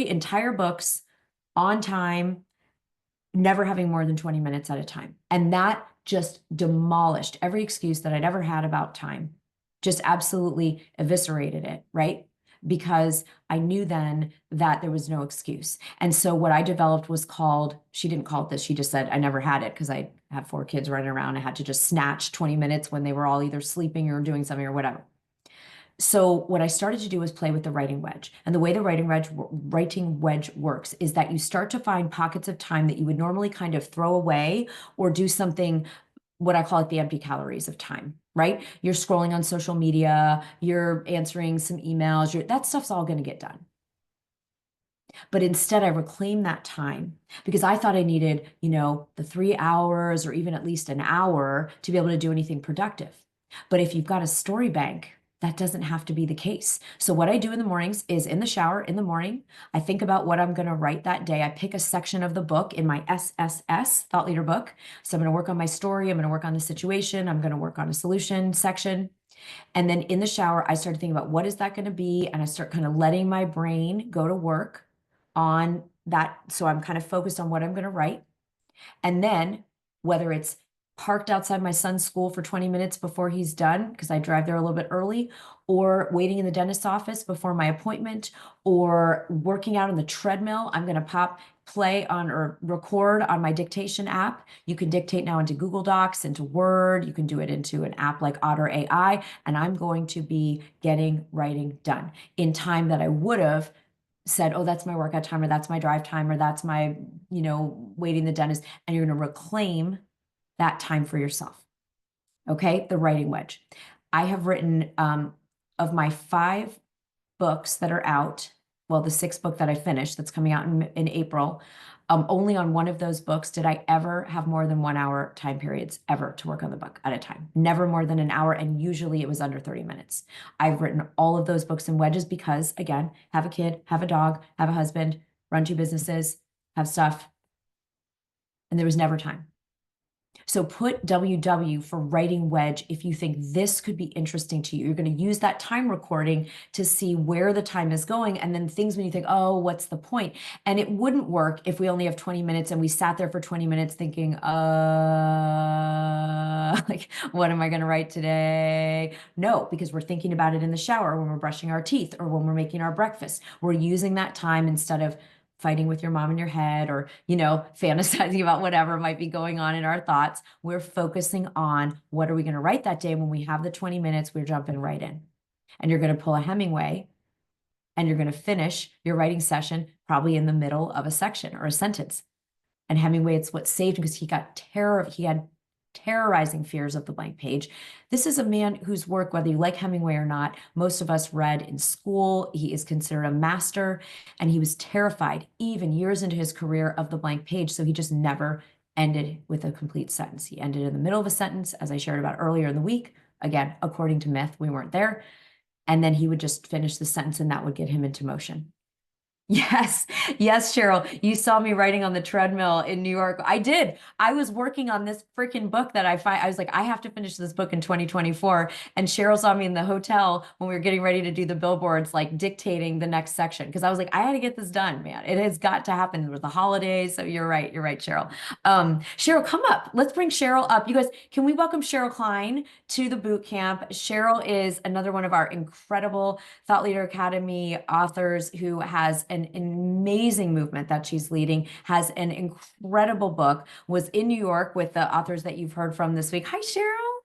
entire books on time, never having more than 20 minutes at a time. And that just demolished every excuse that I'd ever had about time, just absolutely eviscerated it, right? Because I knew then that there was no excuse. And so what I developed was called, she didn't call it this, she just said, I never had it because I had 4 kids running around. I had to just snatch 20 minutes when they were all either sleeping or doing something or whatever. So what I started to do was play with the writing wedge. And the way the writing wedge works is that you start to find pockets of time that you would normally kind of throw away or do something, what I call it the empty calories of time, right? You're scrolling on social media, you're answering some emails, that stuff's all going to get done. But instead, I reclaimed that time because I thought I needed, the 3 hours or even at least an hour to be able to do anything productive. But if you've got a story bank, that doesn't have to be the case. So what I do in the mornings is in the shower in the morning, I think about what I'm going to write that day. I pick a section of the book in my SSS, Thought Leader book. So I'm going to work on my story. I'm going to work on the situation. I'm going to work on a solution section. And then in the shower, I started thinking about what is that going to be? And I start kind of letting my brain go to work on that. So I'm kind of focused on what I'm going to write. And then whether it's parked outside my son's school for 20 minutes before he's done, because I drive there a little bit early, or waiting in the dentist's office before my appointment, or working out on the treadmill, I'm going to play on or record on my dictation app. You can dictate now into Google Docs, into Word. You can do it into an app like Otter AI, and I'm going to be getting writing done in time that I would have said, oh, that's my workout time, or that's my drive time, or that's my, waiting the dentist, and you're going to reclaim that time for yourself. Okay, the writing wedge. I have written of my 5 books that are out, well, the 6th book that I finished that's coming out in April, only on one of those books did I ever have more than 1 hour time periods ever to work on the book at a time. Never more than an hour, and usually it was under 30 minutes. I've written all of those books in wedges because, again, have a kid, have a dog, have a husband, run 2 businesses, have stuff, and there was never time. So put WW for writing wedge if you think this could be interesting to you. You're going to use that time recording to see where the time is going, and then things when you think, oh, what's the point? And it wouldn't work if we only have 20 minutes and we sat there for 20 minutes thinking, like, what am I going to write today? No, because we're thinking about it in the shower when we're brushing our teeth or when we're making our breakfast. We're using that time instead of fighting with your mom in your head or, fantasizing about whatever might be going on in our thoughts. We're focusing on what are we going to write that day. When we have the 20 minutes, we're jumping right in. And you're going to pull a Hemingway and you're going to finish your writing session probably in the middle of a section or a sentence. And Hemingway, it's what saved him because he had terrorizing fears of the blank page. This is a man whose work, whether you like Hemingway or not, most of us read in school. He is considered a master, and he was terrified, even years into his career, of the blank page. So he just never ended with a complete sentence. He ended in the middle of a sentence, as I shared about earlier in the week. Again, according to myth, we weren't there. And then he would just finish the sentence, and that would get him into motion. Yes, yes, Cheryl. You saw me writing on the treadmill in New York. I did. I was working on this freaking book that I was like, I have to finish this book in 2024. And Cheryl saw me in the hotel when we were getting ready to do the billboards, like dictating the next section. Because I was like, I had to get this done, man. It has got to happen with the holidays. So you're right. You're right, Cheryl. Cheryl, come up. Let's bring Cheryl up. You guys, can we welcome Cheryl Klein to the boot camp? Cheryl is another one of our incredible Thought Leader Academy authors who has an amazing movement that she's leading, has an incredible book, was in New York with the authors that you've heard from this week. Hi, Cheryl.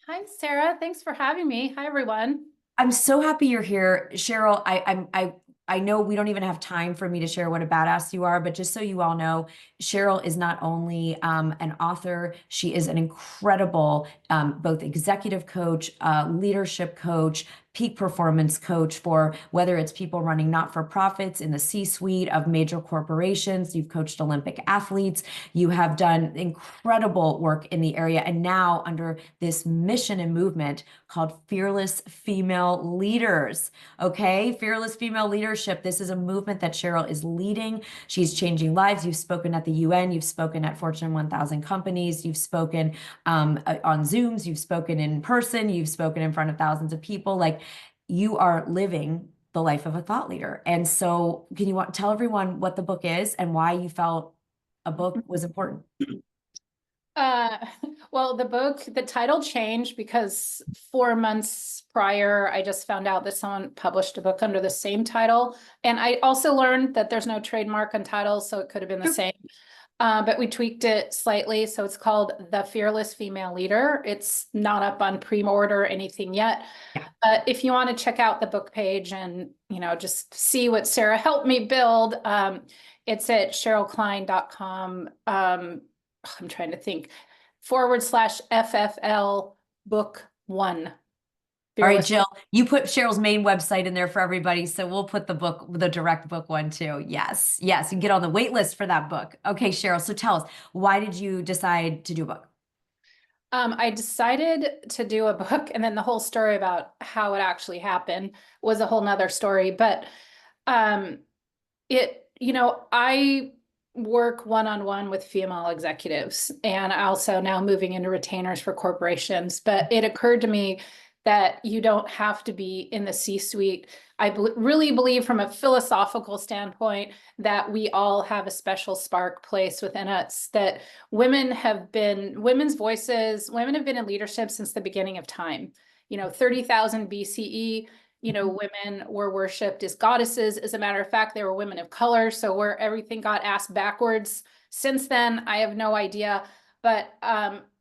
Hi, Sarah. Thanks for having me. Hi, everyone. I'm so happy you're here, Cheryl. I know we don't even have time for me to share what a badass you are, but just so you all know, Cheryl is not only an author, she is an incredible both executive coach, leadership coach, peak performance coach for whether it's people running not-for-profits in the C-suite of major corporations. You've coached Olympic athletes. You have done incredible work in the area. And now under this mission and movement called Fearless Female Leaders. Okay, Fearless Female Leadership. This is a movement that Cheryl is leading. She's changing lives. You've spoken at the UN. You've spoken at Fortune 1000 companies. You've spoken on Zooms. You've spoken in person. You've spoken in front of thousands of people. Like, you are living the life of a thought leader. And so can you tell everyone what the book is and why you felt a book was important? Uh, well, the title changed because 4 months prior, I just found out that someone published a book under the same title. And I also learned that there's no trademark on titles, so it could have been the same. But we tweaked it slightly. So it's called The Fearless Female Leader. It's not up on pre-order or anything yet. Yeah. If you want to check out the book page and, just see what Sarah helped me build, it's at cherylklein.com. I'm trying to think, /FFL book 1. All right, Jill, you put Cheryl's main website in there for everybody. So we'll put the direct book one too. Yes. Yes. You can get on the wait list for that book. Okay, Cheryl. So tell us, why did you decide to do a book? I decided to do a book, and then the whole story about how it actually happened was a whole nother story. But I work one-on-one with female executives, and also now moving into retainers for corporations. But it occurred to me that you don't have to be in the C-suite. I really believe from a philosophical standpoint that we all have a special spark place within us, that women have been in leadership since the beginning of time. 30,000 BCE, women were worshipped as goddesses. As a matter of fact, they were women of color. So where everything got asked backwards since then, I have no idea. But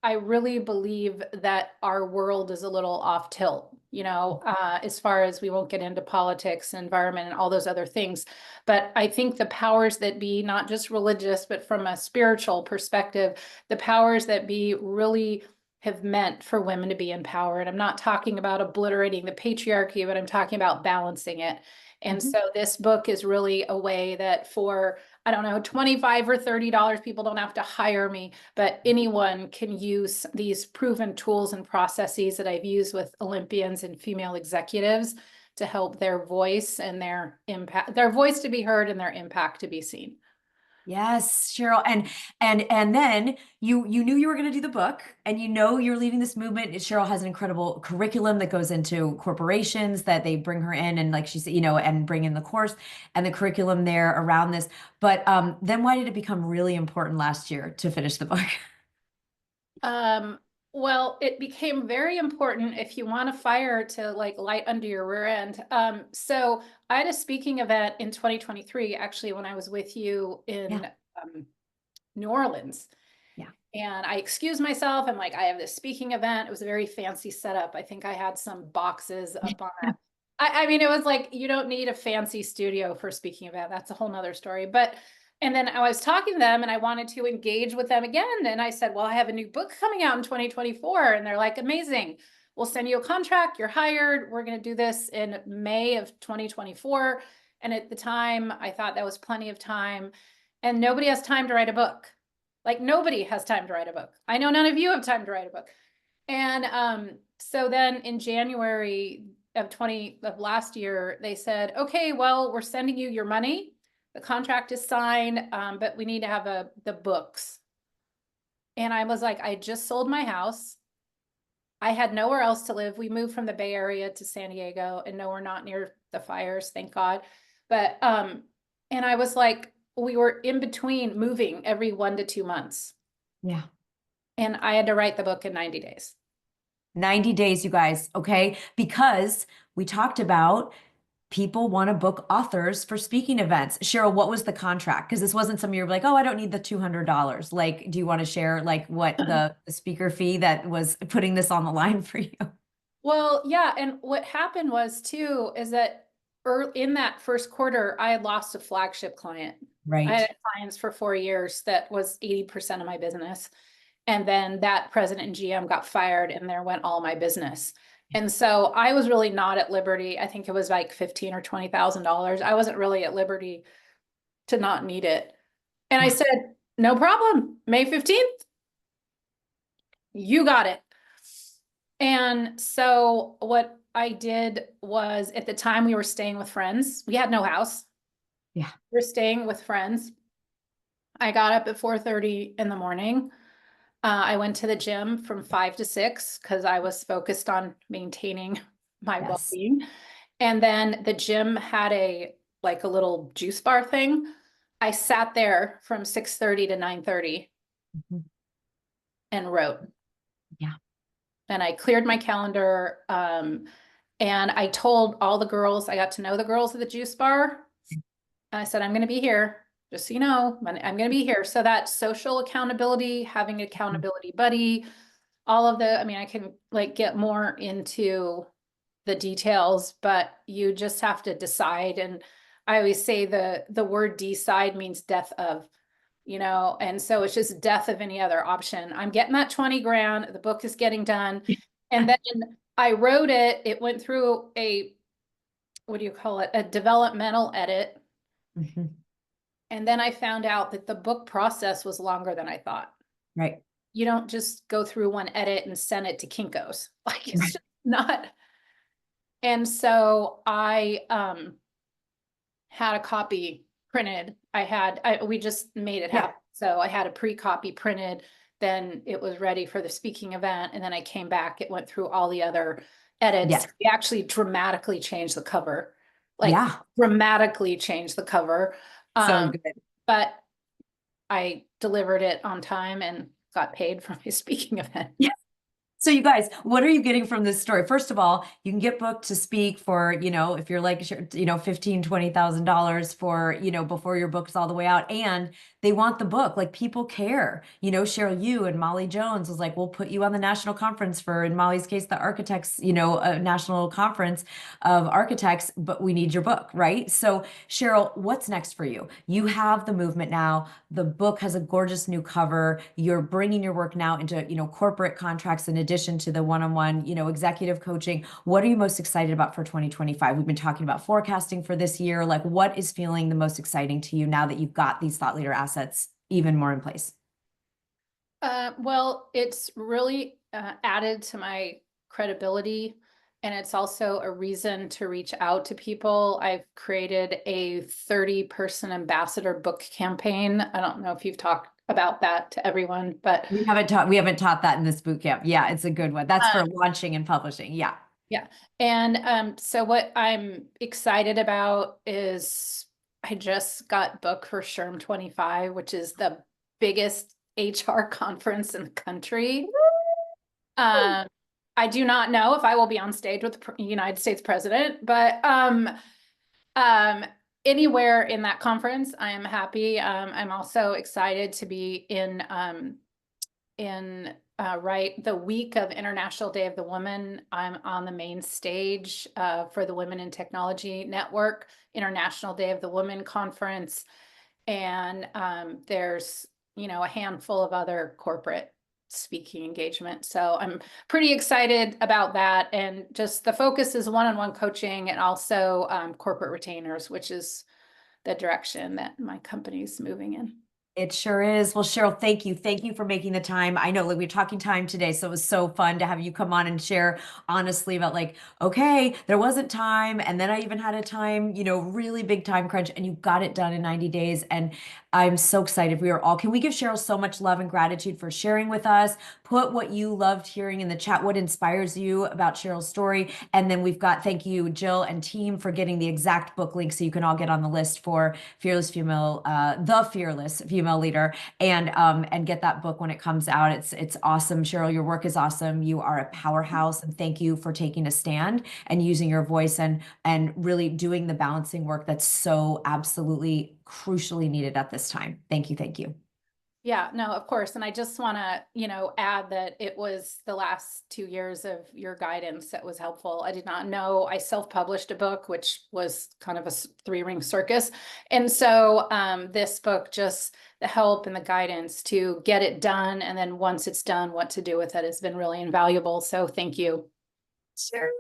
I really believe that our world is a little off tilt, as far as we won't get into politics, environment, and all those other things. But I think the powers that be, not just religious, but from a spiritual perspective, the powers that be really have meant for women to be empowered. I'm not talking about obliterating the patriarchy, but I'm talking about balancing it. And so this book is really a way that for, I don't know, $25 or $30, people don't have to hire me, but anyone can use these proven tools and processes that I've used with Olympians and female executives to help their voice and their impact, their voice to be heard and their impact to be seen. Yes, Cheryl. And then you knew you were going to do the book, and you're leading this movement. Cheryl has an incredible curriculum that goes into corporations that they bring her in, and like she said, and bring in the course and the curriculum there around this. But then why did it become really important last year to finish the book? Well, it became very important if you want a fire to like light under your rear end. So I had a speaking event in 2023, actually, when I was with you Yeah. in New Orleans. Yeah. And I excused myself. I'm like, I have this speaking event. It was a very fancy setup. I think I had some boxes up on a, I mean, it was like, you don't need a fancy studio for a speaking event. That's a whole nother story. But, and then I was talking to them and I wanted to engage with them again. And I said, well, I have a new book coming out in 2024. And they're like, amazing. We'll send you a contract. You're hired. We're going to do this in May of 2024. And at the time, I thought that was plenty of time. And nobody has time to write a book. Like nobody has time to write a book. I know none of you have time to write a book. And so then in January of last year, they said, okay, well, we're sending you your money. The contract is signed, but we need to have the books. And I was like, I just sold my house. I had nowhere else to live. We moved from the Bay Area to San Diego, and no, we're not near the fires, thank God. But and I was like, we were in between moving every 1 to 2 months. Yeah. And I had to write the book in 90 days. 90 days, you guys, okay? Because we talked about people want to book authors for speaking events. Cheryl, what was the contract? Because this wasn't something you're like, oh, I don't need the $200. Like, do you want to share like what the speaker fee that was putting this on the line for you? Well, yeah. And what happened was too, is that in that first quarter, I had lost a flagship client. I Right. had clients for 4 years that was 80% of my business. And then that president and GM got fired and there went all my business. And so I was really not at liberty. I think it was like 15 or $20,000. I wasn't really at liberty to not need it. And I Yeah. said, no problem. May 15th, you got it. And so what I did was at the time we were staying with friends. We had no house. Yeah. We were staying with friends. I got up at 4:30 in the morning. I went to the gym from 5 to 6 because I was focused on maintaining my Yes. well-being. And then the gym had a little juice bar thing. I sat there from 6:30 to 9:30 Mhm. and wrote. Yeah. And I cleared my calendar. And I told all the girls, I got to know the girls at the juice bar. And I said, I'm going to be here. Just so you know, I'm going to be here. So that social accountability, having an accountability buddy, all of the, I mean, I can like get more into the details, but you just have to decide. And I always say the word decide means death of, and so it's just death of any other option. I'm getting that 20 grand, the book is getting done. And then I wrote it, it went through what do you call it? A developmental edit. Mhm. And then I found out that the book process was longer than I thought. Right. You don't just go through one edit and send it to Kinko's. Like it's Right. just not. And so I had a copy printed. We just made it Yeah. happen. So I had a pre-copy printed, then it was ready for the speaking event. And then I came back, it went through all the other edits. Yes. We actually dramatically changed the cover, like Yeah. dramatically changed the cover. So Um, good. but I delivered it on time and got paid for my speaking event. So you guys, what are you getting from this story? First of all, you can get booked to speak for, if you're like, 15, $20,000 for, before your book is all the way out. And they want the book. Like people care. Cheryl, you and Molly Jones was like, we'll put you on the national conference for, in Molly's case, the architects, a national conference of architects, but we need your book, right? So Cheryl, what's next for you? You have the movement now. The book has a gorgeous new cover. You're bringing your work now into, corporate contracts in addition to the one-on-one, executive coaching. What are you most excited about for 2025? We've been talking about forecasting for this year. Like what is feeling the most exciting to you now that you've got these thought leader assets even more in place? Well, it's really added to my credibility, and it's also a reason to reach out to people. I've created a 30-person ambassador book campaign. I don't know if you've talked about that to everyone, but We haven't taught that in this boot camp. Yeah, it's a good one. That's for uh, launching and publishing. Yeah. yeah. And so what I'm excited about is I just got booked for SHRM 25, which is the biggest HR conference in the country. Um, I do not know if I will be on stage with the United States president, but um, anywhere in that conference, I am happy. I'm also excited to be in right the week of International Day of the Woman. I'm on the main stage for the Women in Technology Network International Day of the Woman conference, and there's a handful of other corporate speaking engagement. So I'm pretty excited about that, and just the focus is one-on-one coaching and also corporate retainers, which is the direction that my company's moving in. It sure is. Well, Cheryl, thank you. Thank you for making the time. I know, like, we're talking time today, so it was so fun to have you come on and share honestly about, like, okay, there wasn't time, and then I even had a time, really big time crunch, and you got it done in 90 days. And I'm so excited. Can we give Cheryl so much love and gratitude for sharing with us? Put what you loved hearing in the chat, what inspires you about Cheryl's story. And then we've got, thank you, Jill and team, for getting the exact book link so you can all get on the list for The Fearless Female Leader, and get that book when it comes out. It's awesome. Cheryl, your work is awesome. You are a powerhouse, and thank you for taking a stand and using your voice and really doing the balancing work that's so absolutely crucially needed at this time. Thank you. Thank you. Yeah, no, of course. And I just want to, add that it was the last 2 years of your guidance that was helpful. I did not know I self-published a book, which was kind of a three-ring circus. And so this book, just the help and the guidance to get it done. And then once it's done, what to do with it has been really invaluable. So thank you. Sure.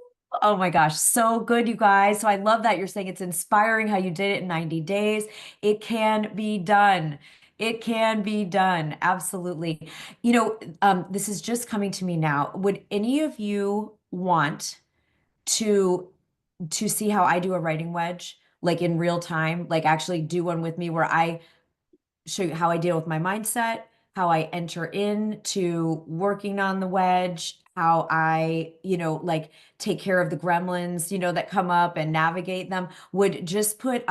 Oh my gosh, so good, you guys. So I love that you're saying it's inspiring how you did it in 90 days. It can be done. It can be done. Absolutely. This is just coming to me now. Would any of you want to see how I do a writing wedge, like in real time, like actually do one with me where I show you how I deal with my mindset, how I enter into working on the wedge, how I, like take care of the gremlins, that come up and navigate them. Would just put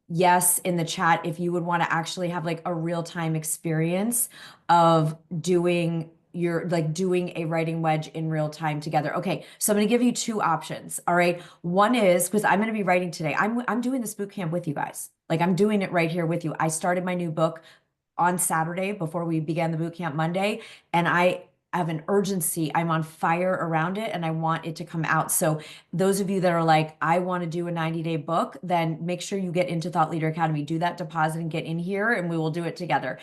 yes in the chat if you would want to actually have like a real-time experience of doing a writing wedge in real time together. Okay, so I'm going to give you two options. All right. One is because I'm going to be writing today. I'm doing this boot camp with you guys. Like, I'm doing it right here with you. I started my new book on Saturday before we began the boot camp Monday, and I have an urgency. I'm on fire around it and I want it to come out. So those of you that are like, I want to do a 90-day book, then make sure you get into Thought Leader Academy. Do that deposit and get in here and we will do it together.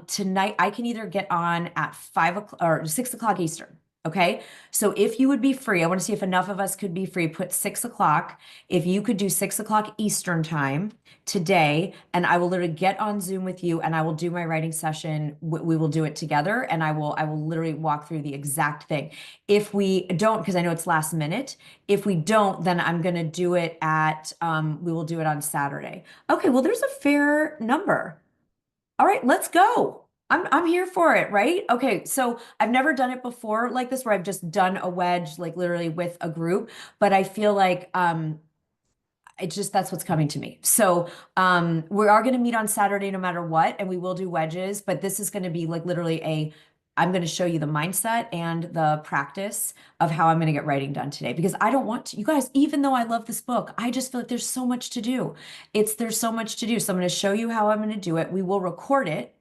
Tonight, I can either get on at 5 o'clock or 6 o'clock Eastern. Okay. So if you would be free, I want to see if enough of us could be free. Put 6 o'clock. If you could do 6 o'clock Eastern time today, and I will literally get on Zoom with you and I will do my writing session. We will do it together and I will literally walk through the exact thing. If we don't, because I know it's last minute, if we don't, then I'm going to do it we will do it on Saturday. Okay. Well, there's a fair number. All right, let's go. I'm here for it, right? Okay, so I've never done it before like this where I've just done a wedge like literally with a group, but I feel like it's just that's what's coming to me. So we are going to meet on Saturday no matter what, and we will do wedges, but this is going to be like literally I'm going to show you the mindset and the practice of how I'm going to get writing done today because I don't want to, you guys, even though I love this book, I just feel like there's so much to do. There's so much to do. So I'm going to show you how I'm going to do it. We will record it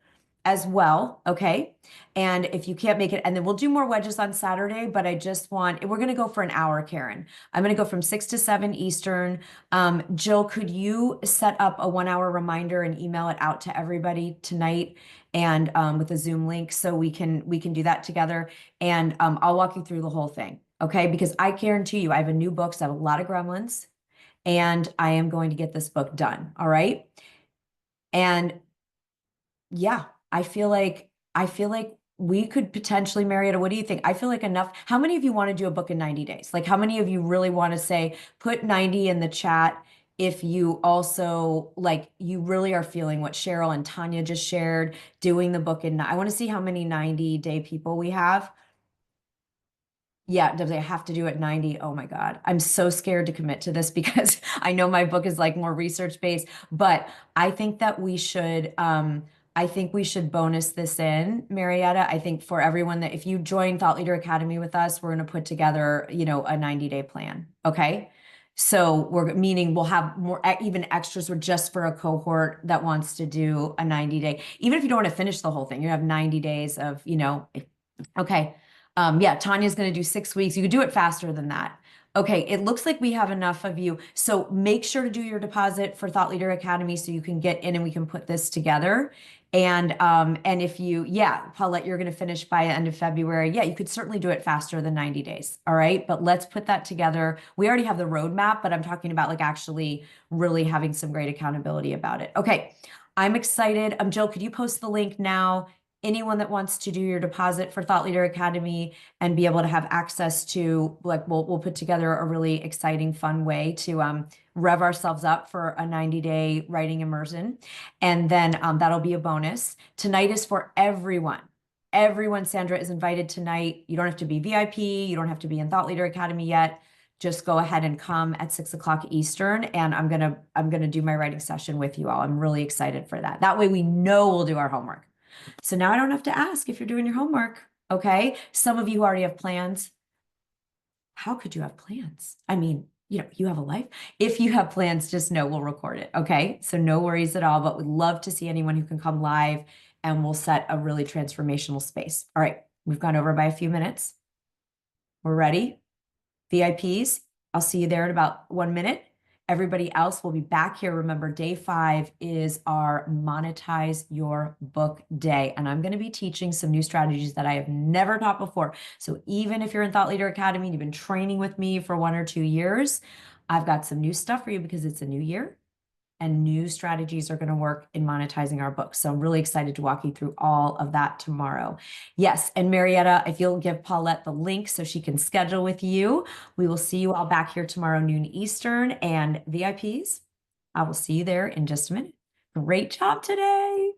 as well, okay? And if you can't make it, and then we'll do more wedges on Saturday, but we're going to go for an hour, Karen. I'm going to go from 6 to 7 Eastern. Jill, could you set up a 1 hour reminder and email it out to everybody tonight and with a Zoom link so we can do that together. And I'll walk you through the whole thing, okay? Because I guarantee you, I have a new book, so I have a lot of gremlins, and I am going to get this book done, all right? And yeah, I feel like we could potentially, Marietta, what do you think? I feel like enough. How many of you want to do a book in 90 days? Like, how many of you really want to say, put 90 in the chat if you also like you really are feeling what Cheryl and Tanya just shared, doing the book I want to see how many 90-day people we have. Yeah, do they have to do it 90? Oh my God. I'm so scared to commit to this because I know my book is like more research based, but I think that we should I think we should bonus this in, Marietta. I think for everyone that if you join Thought Leader Academy with us, we're going to put together, a 90-day plan. Okay. So we're meaning we'll have more even extras or just for a cohort that wants to do a 90-day. Even if you don't want to finish the whole thing, you have 90 days of, okay. Yeah, Tanya's going to do 6 weeks. You could do it faster than that. Okay, it looks like we have enough of you. So make sure to do your deposit for Thought Leader Academy so you can get in and we can put this together. And if you, yeah, Paulette, you're going to finish by end of February. Yeah, you could certainly do it faster than 90 days. All right, but let's put that together. We already have the roadmap, but I'm talking about like actually really having some great accountability about it. Okay, I'm excited. Jill, could you post the link now? Anyone that wants to do your deposit for Thought Leader Academy and be able to have access to, like, we'll put together a really exciting, fun way to rev ourselves up for a 90-day writing immersion. And then that'll be a bonus. Tonight is for everyone. Everyone, Sandra, is invited tonight. You don't have to be VIP. You don't have to be in Thought Leader Academy yet. Just go ahead and come at 6 o'clock Eastern, and I'm gonna do my writing session with you all. I'm really excited for that. That way we know we'll do our homework. So now I don't have to ask if you're doing your homework. Okay. Some of you already have plans. How could you have plans? I mean, you have a life. If you have plans, just know we'll record it. Okay. So no worries at all, but we'd love to see anyone who can come live and we'll set a really transformational space. All right. We've gone over by a few minutes. We're ready. VIPs, I'll see you there in about 1 minute. Everybody else will be back here. Remember, day 5 is our Monetize Your Book Day. And I'm going to be teaching some new strategies that I have never taught before. So even if you're in Thought Leader Academy and you've been training with me for 1 or 2 years, I've got some new stuff for you because it's a new year and new strategies are going to work in monetizing our books. So I'm really excited to walk you through all of that tomorrow. Yes, and Marietta, if you'll give Paulette the link so she can schedule with you, we will see you all back here tomorrow noon Eastern, and VIPs, I will see you there in just a minute. Great job today.